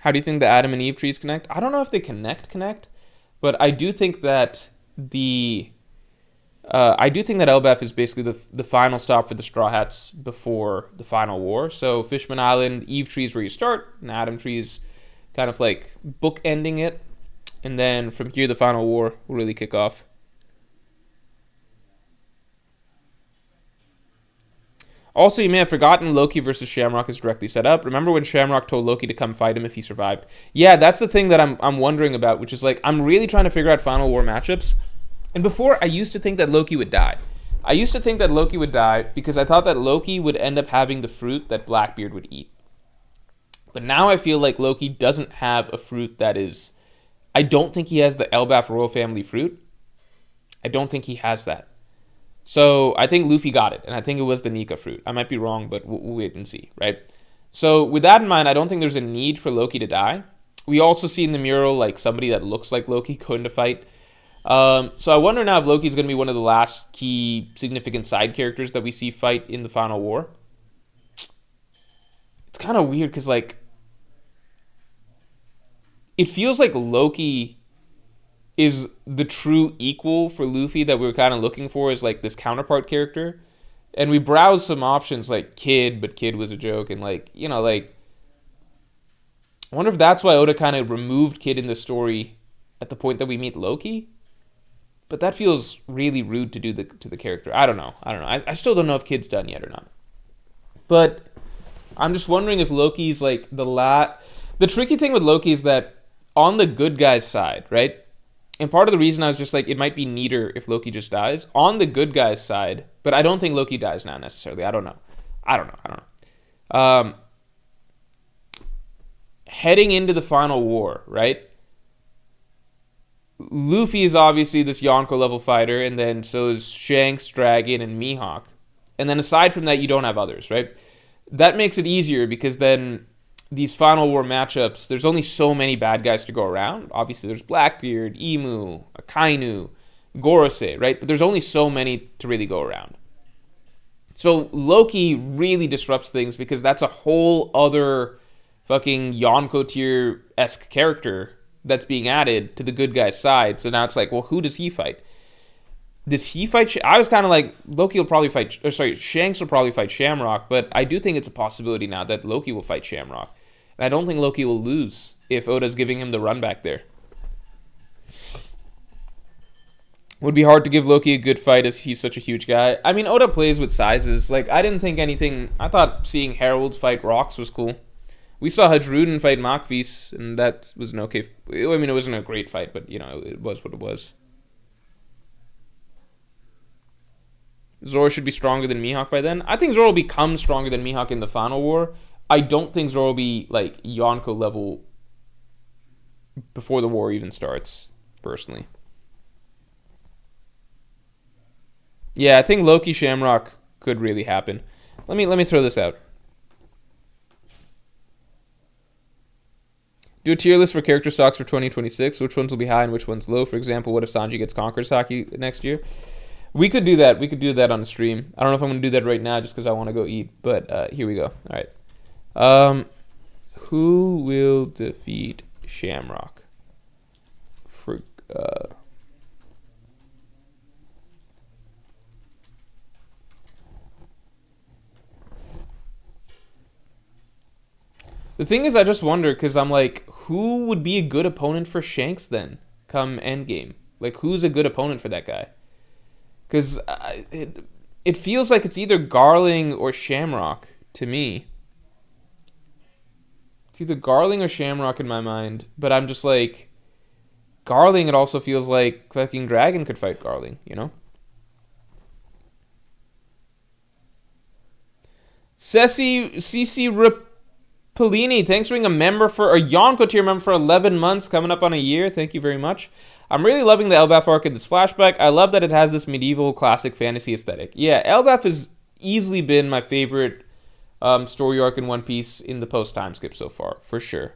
How do you think the Adam and Eve trees connect? I don't know if they connect, but I do think that Elbaf is basically the final stop for the Straw Hats before the final war. So Fishman Island, Eve Tree is where you start, and Adam Tree is kind of like bookending it, and then from here the final war will really kick off. Also, you may have forgotten Loki versus Shamrock is directly set up. Remember when Shamrock told Loki to come fight him if he survived? Yeah, that's the thing that I'm wondering about, which is like I'm really trying to figure out Final War matchups. And before, I used to think that Loki would die. I used to think that Loki would die because I thought that Loki would end up having the fruit that Blackbeard would eat. But now I feel like Loki doesn't have a fruit that is... I don't think he has the Elbaf royal family fruit. I don't think he has that. So I think Luffy got it, and I think it was the Nika fruit. I might be wrong, but we'll wait and see, right? So with that in mind, I don't think there's a need for Loki to die. We also see in the mural like somebody that looks like Loki going to fight. So I wonder now if Loki's going to be one of the last key significant side characters that we see fight in the final war. It's kind of weird because like it feels like Loki is the true equal for Luffy that we were kind of looking for as like this counterpart character. And we browsed some options like Kid, but Kid was a joke. And like, you know, like, I wonder if that's why Oda kind of removed Kid in the story at the point that we meet Loki. But that feels really rude to do to the character. I don't know. I still don't know if Kid's done yet or not. But I'm just wondering if Loki's like the tricky thing with Loki is that on the good guy's side, right? And part of the reason I was just like, it might be neater if Loki just dies. On the good guy's side, but I don't think Loki dies now necessarily. I don't know. Heading into the final war, right? Luffy is obviously this Yonko level fighter, and then so is Shanks, Dragon, and Mihawk. And then aside from that, you don't have others, right? That makes it easier because then these final war matchups, there's only so many bad guys to go around. Obviously, there's Blackbeard, Emu, Akainu, Gorosei, right? But there's only so many to really go around. So Loki really disrupts things because that's a whole other fucking Yonko tier-esque character that's being added to the good guy's side. So now it's like, well, who does he fight? Does he fight? I was kind of like, Loki will probably fight, Shanks will probably fight Shamrock, but I do think it's a possibility now that Loki will fight Shamrock. And I don't think Loki will lose if Oda's giving him the run back there. Would be hard to give Loki a good fight as he's such a huge guy. I mean, Oda plays with sizes. Like, I didn't think anything... I thought seeing Harold fight Rocks was cool. We saw Hadrudin fight Makvis, and that was an okay... I mean, it wasn't a great fight, but, you know, it was what it was. Zoro should be stronger than Mihawk by then. I think Zoro will become stronger than Mihawk in the final war. I don't think Zoro will be, like, Yonko level before the war even starts, personally. Yeah, I think Loki Shamrock could really happen. Let me throw this out. Do a tier list for character stocks for 2026. Which ones will be high and which ones low? For example, what if Sanji gets Conqueror's Haki next year? We could do that. We could do that on the stream. I don't know if I'm going to do that right now just because I want to go eat. But here we go. All right. Who will defeat Shamrock? For... The thing is, I just wonder, because I'm like, who would be a good opponent for Shanks then, come endgame? Like, who's a good opponent for that guy? Because it feels like it's either Garling or Shamrock, to me. It's either Garling or Shamrock in my mind, but I'm just like, Garling, it also feels like fucking Dragon could fight Garling, you know? Ceci Rippolini, thanks for being a Yonko tier member for 11 months, coming up on a year. Thank you very much. I'm really loving the Elbaf arc in this flashback. I love that it has this medieval classic fantasy aesthetic. Yeah, Elbaf has easily been my favorite story arc in One Piece in the post time skip so far, for sure.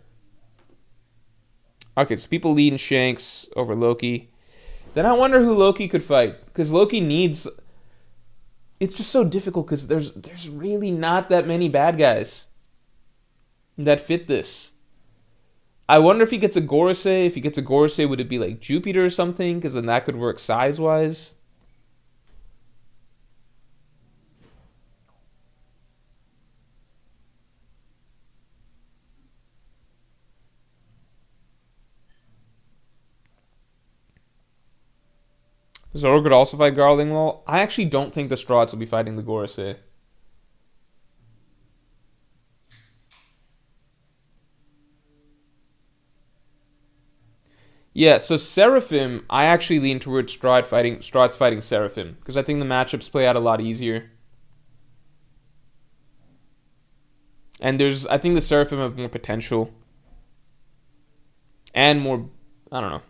Okay, so people lean Shanks over Loki. Then I wonder who Loki could fight, because Loki needs. It's just so difficult because there's really not that many bad guys that fit this. I wonder if he gets a Gorosei. If he gets a Gorosei, would it be like Jupiter or something? Because then that could work size wise. Zoro could also fight Garlingwall. I actually don't think the Straughts will be fighting the Gorosei. Yeah, so Seraphim, I actually lean towards Strahd fighting Seraphim because I think the matchups play out a lot easier. And I think the Seraphim have more potential and more, I don't know.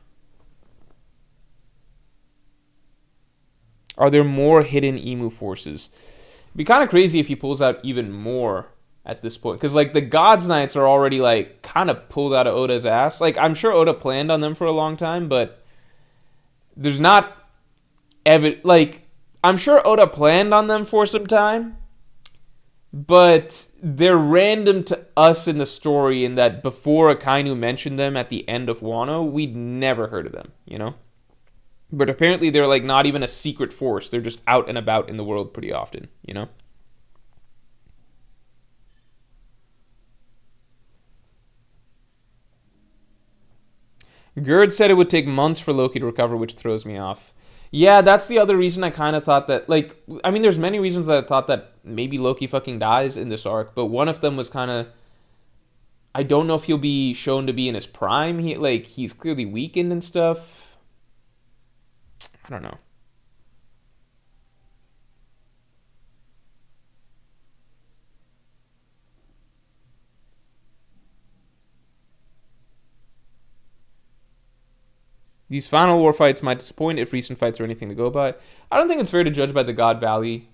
Are there more hidden Emu forces? It'd be kind of crazy if he pulls out even more at this point, because like the Gods Knights are already like kind of pulled out of Oda's ass. Like I'm sure Oda planned on them for a long time, but there's not like I'm sure Oda planned on them for some time, but they're random to us in the story in that before Akainu mentioned them at the end of Wano, we'd never heard of them, you know? But apparently they're like not even a secret force. They're just out and about in the world pretty often, you know? Gerd said it would take months for Loki to recover, which throws me off. Yeah, that's the other reason I kind of thought that, like, I mean, there's many reasons that I thought that maybe Loki fucking dies in this arc, but one of them was kind of, I don't know if he'll be shown to be in his prime. He's clearly weakened and stuff. I don't know. These final war fights might disappoint if recent fights are anything to go by. I don't think it's fair to judge by the God Valley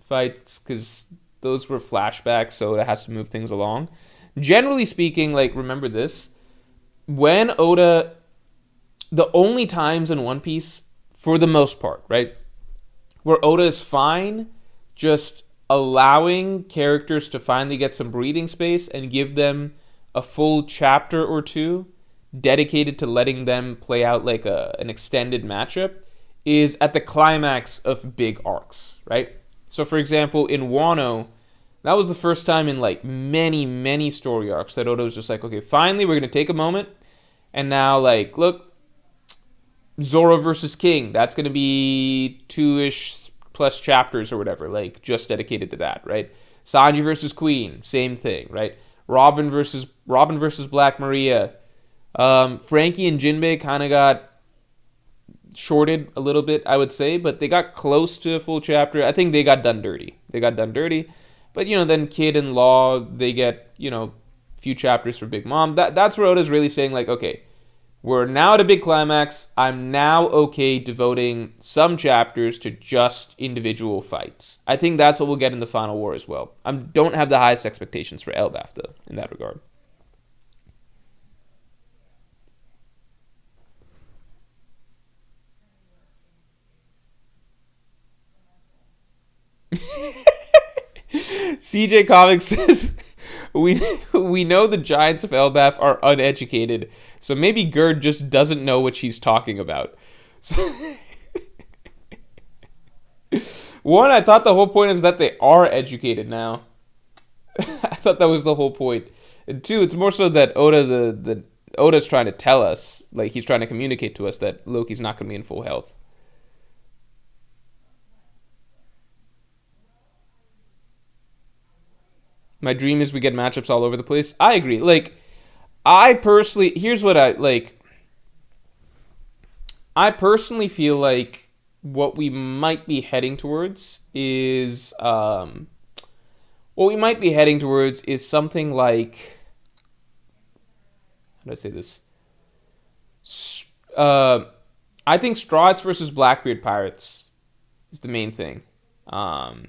fights because those were flashbacks, so it has to move things along. Generally speaking, like, remember this. When Oda, the only times in One Piece, for the most part, right, where Oda is fine just allowing characters to finally get some breathing space and give them a full chapter or two dedicated to letting them play out like an extended matchup is at the climax of big arcs, right? So, for example, in Wano, that was the first time in like many, many story arcs that Oda was just like, okay, finally, we're going to take a moment. And now, like, look, Zoro versus King, that's going to be 2-ish plus chapters or whatever, like, just dedicated to that, right? Sanji versus Queen, same thing, right? Robin versus Black Maria. Frankie and Jinbei kind of got shorted a little bit, I would say, but they got close to a full chapter. I think they got done dirty. But, then Kid and Law, they get, a few chapters for Big Mom. That's where Oda's really saying, like, okay, we're now at a big climax. I'm now okay devoting some chapters to just individual fights. I think that's what we'll get in the final war as well. I don't have the highest expectations for Elbaf, though, in that regard. CJ Comics says we know the Giants of Elbaf are uneducated, so maybe Gerd just doesn't know what she's talking about. So, one, I thought the whole point is that they are educated now. I thought that was the whole point. And two, it's more so that Oda's trying to tell us, like he's trying to communicate to us that Loki's not going to be in full health. My dream is we get matchups all over the place. I agree. Like, I personally, here's what I like. I personally feel like what we might be heading towards is what we might be heading towards is something like, how do I say this? Uh, I think Straw Hats versus Blackbeard Pirates is the main thing. Um,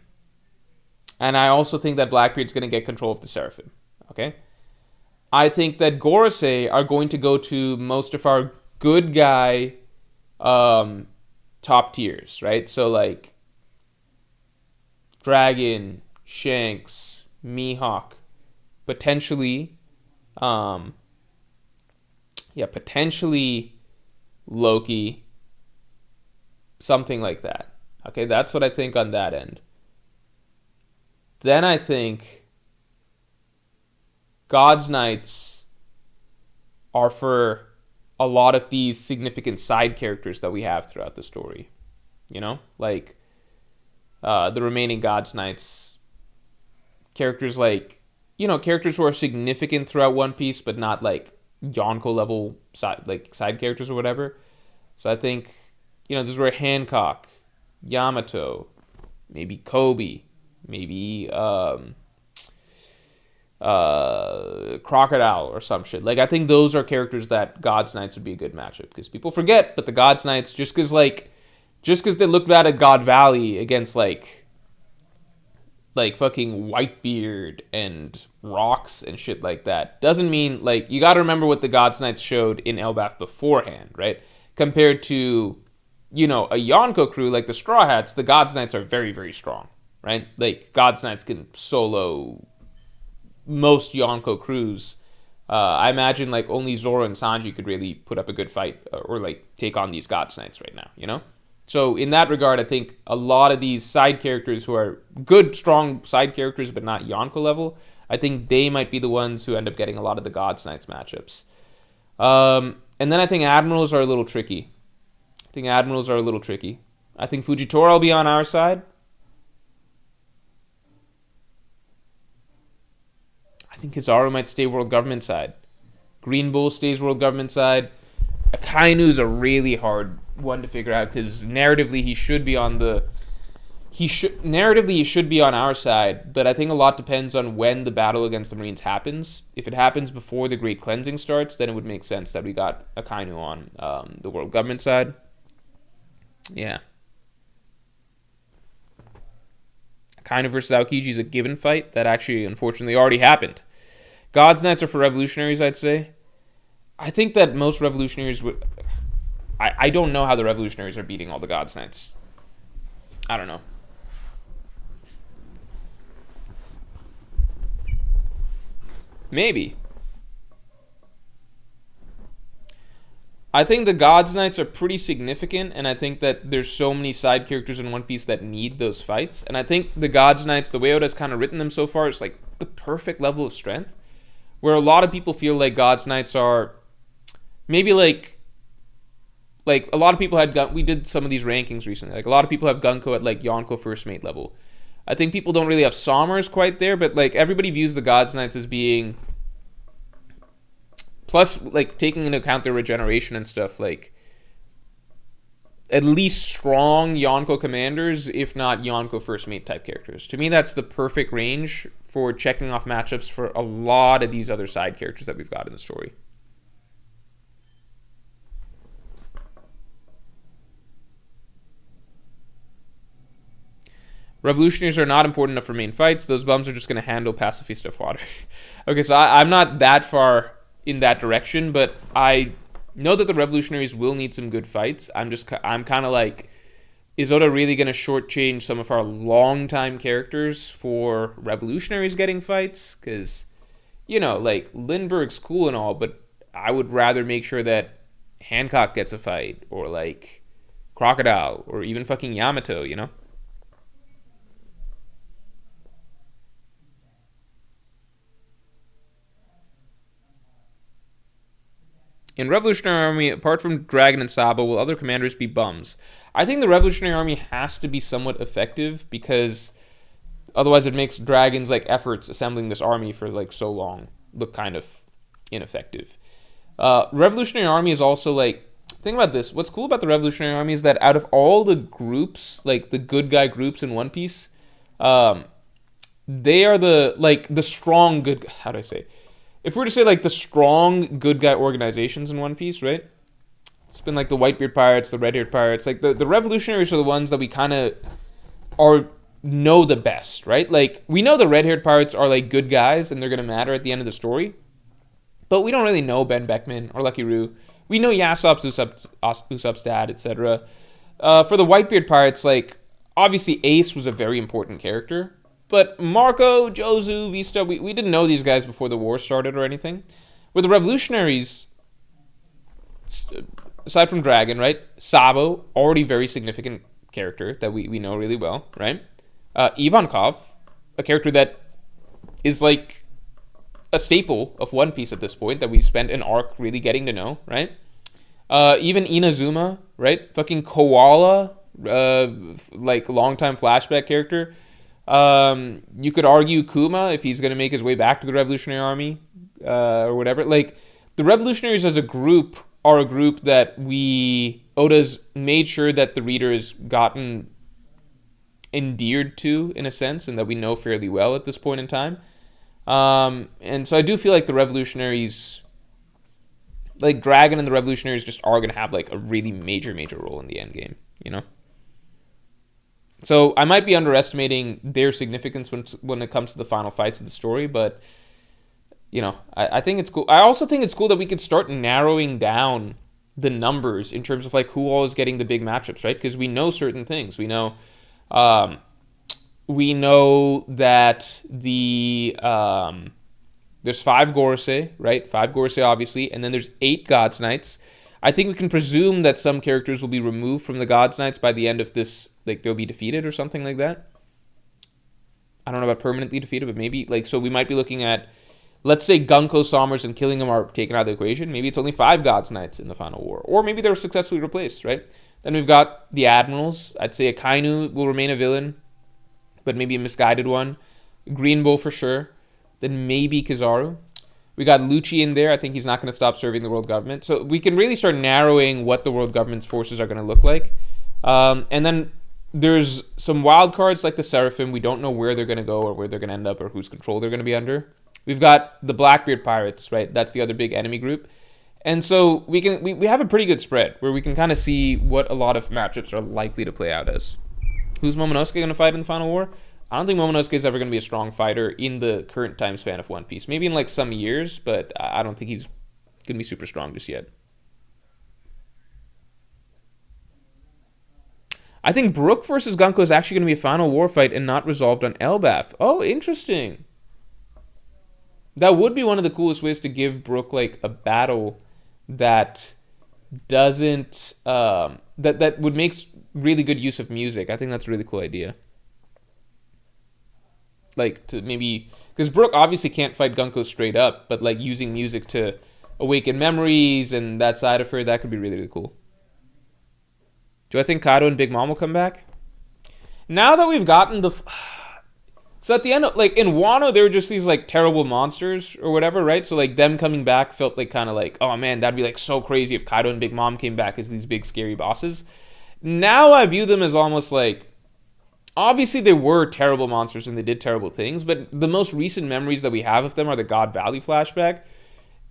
and I also think that Blackbeard's going to get control of the Seraphim. Okay? I think that Gorosei are going to go to most of our good guy top tiers, right? So like Dragon, Shanks, Mihawk, potentially, potentially Loki, something like that. Okay, that's what I think on that end. Then I think God's Knights are for a lot of these significant side characters that we have throughout the story. You know, like the remaining God's Knights, characters like, characters who are significant throughout One Piece, but not like Yonko level side characters or whatever. So I think, this is where Hancock, Yamato, maybe Kobe, maybe Crocodile or some shit. Like, I think those are characters that God's Knights would be a good matchup, because people forget, but the God's Knights, just because they looked bad at God Valley against like fucking Whitebeard and Rocks and shit like that, doesn't mean, like, you got to remember what the God's Knights showed in Elbaf beforehand, right? Compared to, a Yonko crew like the Straw Hats, the God's Knights are very, very strong, right? Like, God's Knights can solo most Yonko crews. I imagine like only Zoro and Sanji could really put up a good fight or like take on these God's Knights right now, So in that regard, I think a lot of these side characters who are good, strong side characters, but not Yonko level, I think they might be the ones who end up getting a lot of the God's Knights matchups. And then I think Admirals are a little tricky. I think Fujitora will be on our side. I think Kizaru might stay world government side. Green Bull stays world government side. Akainu is a really hard one to figure out, because narratively he should be on our side, but I think a lot depends on when the battle against the Marines happens. If it happens before the Great Cleansing starts, then it would make sense that we got Akainu on the world government side. Yeah. Akainu versus Aokiji is a given fight that actually, unfortunately, already happened. God's Knights are for revolutionaries, I'd say. I think that most revolutionaries would... I don't know how the revolutionaries are beating all the God's Knights. I don't know. Maybe. I think the God's Knights are pretty significant, and I think that there's so many side characters in One Piece that need those fights. And I think the God's Knights, the way Oda's kind of written them so far, is like the perfect level of strength. Where a lot of people feel like God's Knights are maybe like a lot of people had we did some of these rankings recently. Like, a lot of people have Gunko at like Yonko first mate level. I think people don't really have Sommers quite there, but like everybody views the God's Knights as being, plus like taking into account their regeneration and stuff, like at least strong Yonko commanders, if not Yonko first mate type characters. To me, that's the perfect range for checking off matchups for a lot of these other side characters that we've got in the story. Revolutionaries are not important enough for main fights. Those bums are just going to handle pacifista of water. Okay, so I'm not that far in that direction, but I know that the revolutionaries will need some good fights. I'm kind of like, is Oda really going to shortchange some of our longtime characters for revolutionaries getting fights? Because, like, Lindbergh's cool and all, but I would rather make sure that Hancock gets a fight, or like Crocodile, or even fucking Yamato, In Revolutionary Army, apart from Dragon and Sabo, will other commanders be bums? I think the Revolutionary Army has to be somewhat effective, because otherwise it makes Dragon's like efforts assembling this army for like so long look kind of ineffective. Revolutionary Army is also like, think about this. What's cool about the Revolutionary Army is that out of all the groups, like the good guy groups in One Piece, they are the strong good. How do I say? If we were to say like the strong good guy organizations in One Piece, right? It's been like the Whitebeard Pirates, the Redbeard Pirates. Like the revolutionaries are the ones that we kind of are know the best, right? Like we know the red-haired pirates are like good guys and they're gonna matter at the end of the story, but we don't really know Ben Beckman or Lucky Roo. We know Yasop's Usopp's dad, etc. For the Whitebeard Pirates, like obviously Ace was a very important character, but Marco, Jozu, Vista, we didn't know these guys before the war started or anything. With the revolutionaries, aside from Dragon, right? Sabo, already very significant character that we know really well, right? Ivankov, a character that is like a staple of One Piece at this point that we spent an arc really getting to know, right? Even Inazuma, right? Fucking Koala, like longtime flashback character. You could argue Kuma if he's gonna make his way back to the Revolutionary Army, or whatever. Like the Revolutionaries as a group are a group that Oda's made sure that the reader has gotten endeared to in a sense, and that we know fairly well at this point in time. And so I do feel like the Revolutionaries, like Dragon and the Revolutionaries, just are going to have like a really major role in the end game, you know? So I might be underestimating their significance when it comes to the final fights of the story, but you know, I think it's cool. I also think it's cool that we could start narrowing down the numbers in terms of like who all is getting the big matchups, right? Because we know certain things. We know that there's 5 Gorosei, right? 5 Gorosei, obviously, and then there's 8 God's Knights. I think we can presume that some characters will be removed from the God's Knights by the end of this, like they'll be defeated or something like that. I don't know about permanently defeated, but maybe like, so we might be looking at, let's say Gunko, Sommers, and Killingham are taken out of the equation. Maybe it's only 5 God's Knights in the final war, or maybe they're successfully replaced, right? Then we've got the Admirals. I'd say Akainu will remain a villain, but maybe a misguided one. Green Bull for sure. Then maybe Kizaru. We got Lucci in there. I think he's not going to stop serving the world government. So we can really start narrowing what the world government's forces are going to look like. And then there's some wild cards like the Seraphim. We don't know where they're going to go or where they're going to end up or whose control they're going to be under. We've got the Blackbeard Pirates, right? That's the other big enemy group. And so we have a pretty good spread where we can kind of see what a lot of matchups are likely to play out as. Who's Momonosuke going to fight in the final war? I don't think Momonosuke is ever going to be a strong fighter in the current time span of One Piece. Maybe in like some years, but I don't think he's going to be super strong just yet. I think Brook versus Gunko is actually going to be a final war fight and not resolved on Elbaf. Oh, interesting. That would be one of the coolest ways to give Brook like a battle that doesn't that would make really good use of music. I think that's a really cool idea. Like to maybe, because Brook obviously can't fight Gunko straight up, but like using music to awaken memories and that side of her, that could be really cool. Do I think Kaido and Big Mom will come back? Now that we've gotten so at the end of, like in Wano, they were just these like terrible monsters or whatever, right? So like them coming back felt like kind of like, oh man, that'd be like so crazy if Kaido and Big Mom came back as these big scary bosses. Now I view them as almost like, obviously they were terrible monsters and they did terrible things, but the most recent memories that we have of them are the God Valley flashback.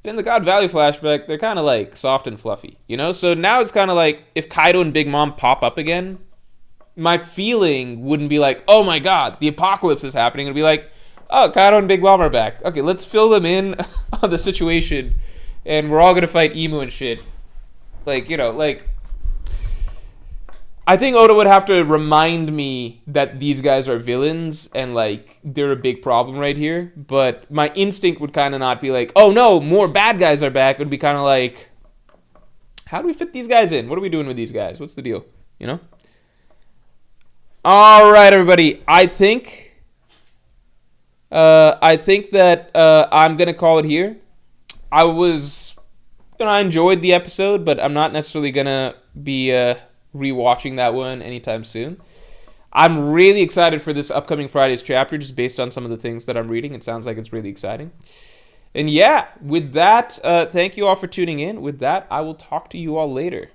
And in the God Valley flashback, they're kind of like soft and fluffy, you know? So now it's kind of like if Kaido and Big Mom pop up again, my feeling wouldn't be like, oh my god, the apocalypse is happening. It'd be like, oh, Kaido and Big Mom are back. Okay, let's fill them in on the situation, and we're all gonna fight Emu and shit. Like, you know, like, I think Oda would have to remind me that these guys are villains and like they're a big problem right here. But my instinct would kind of not be like, oh no, more bad guys are back. It would be kind of like, how do we fit these guys in? What are we doing with these guys? What's the deal? You know? All right, everybody. I think that I'm gonna call it here. I enjoyed the episode, but I'm not necessarily gonna be rewatching that one anytime soon. I'm really excited for this upcoming Friday's chapter, just based on some of the things that I'm reading. It sounds like it's really exciting. And yeah, with that, thank you all for tuning in. With that, I will talk to you all later.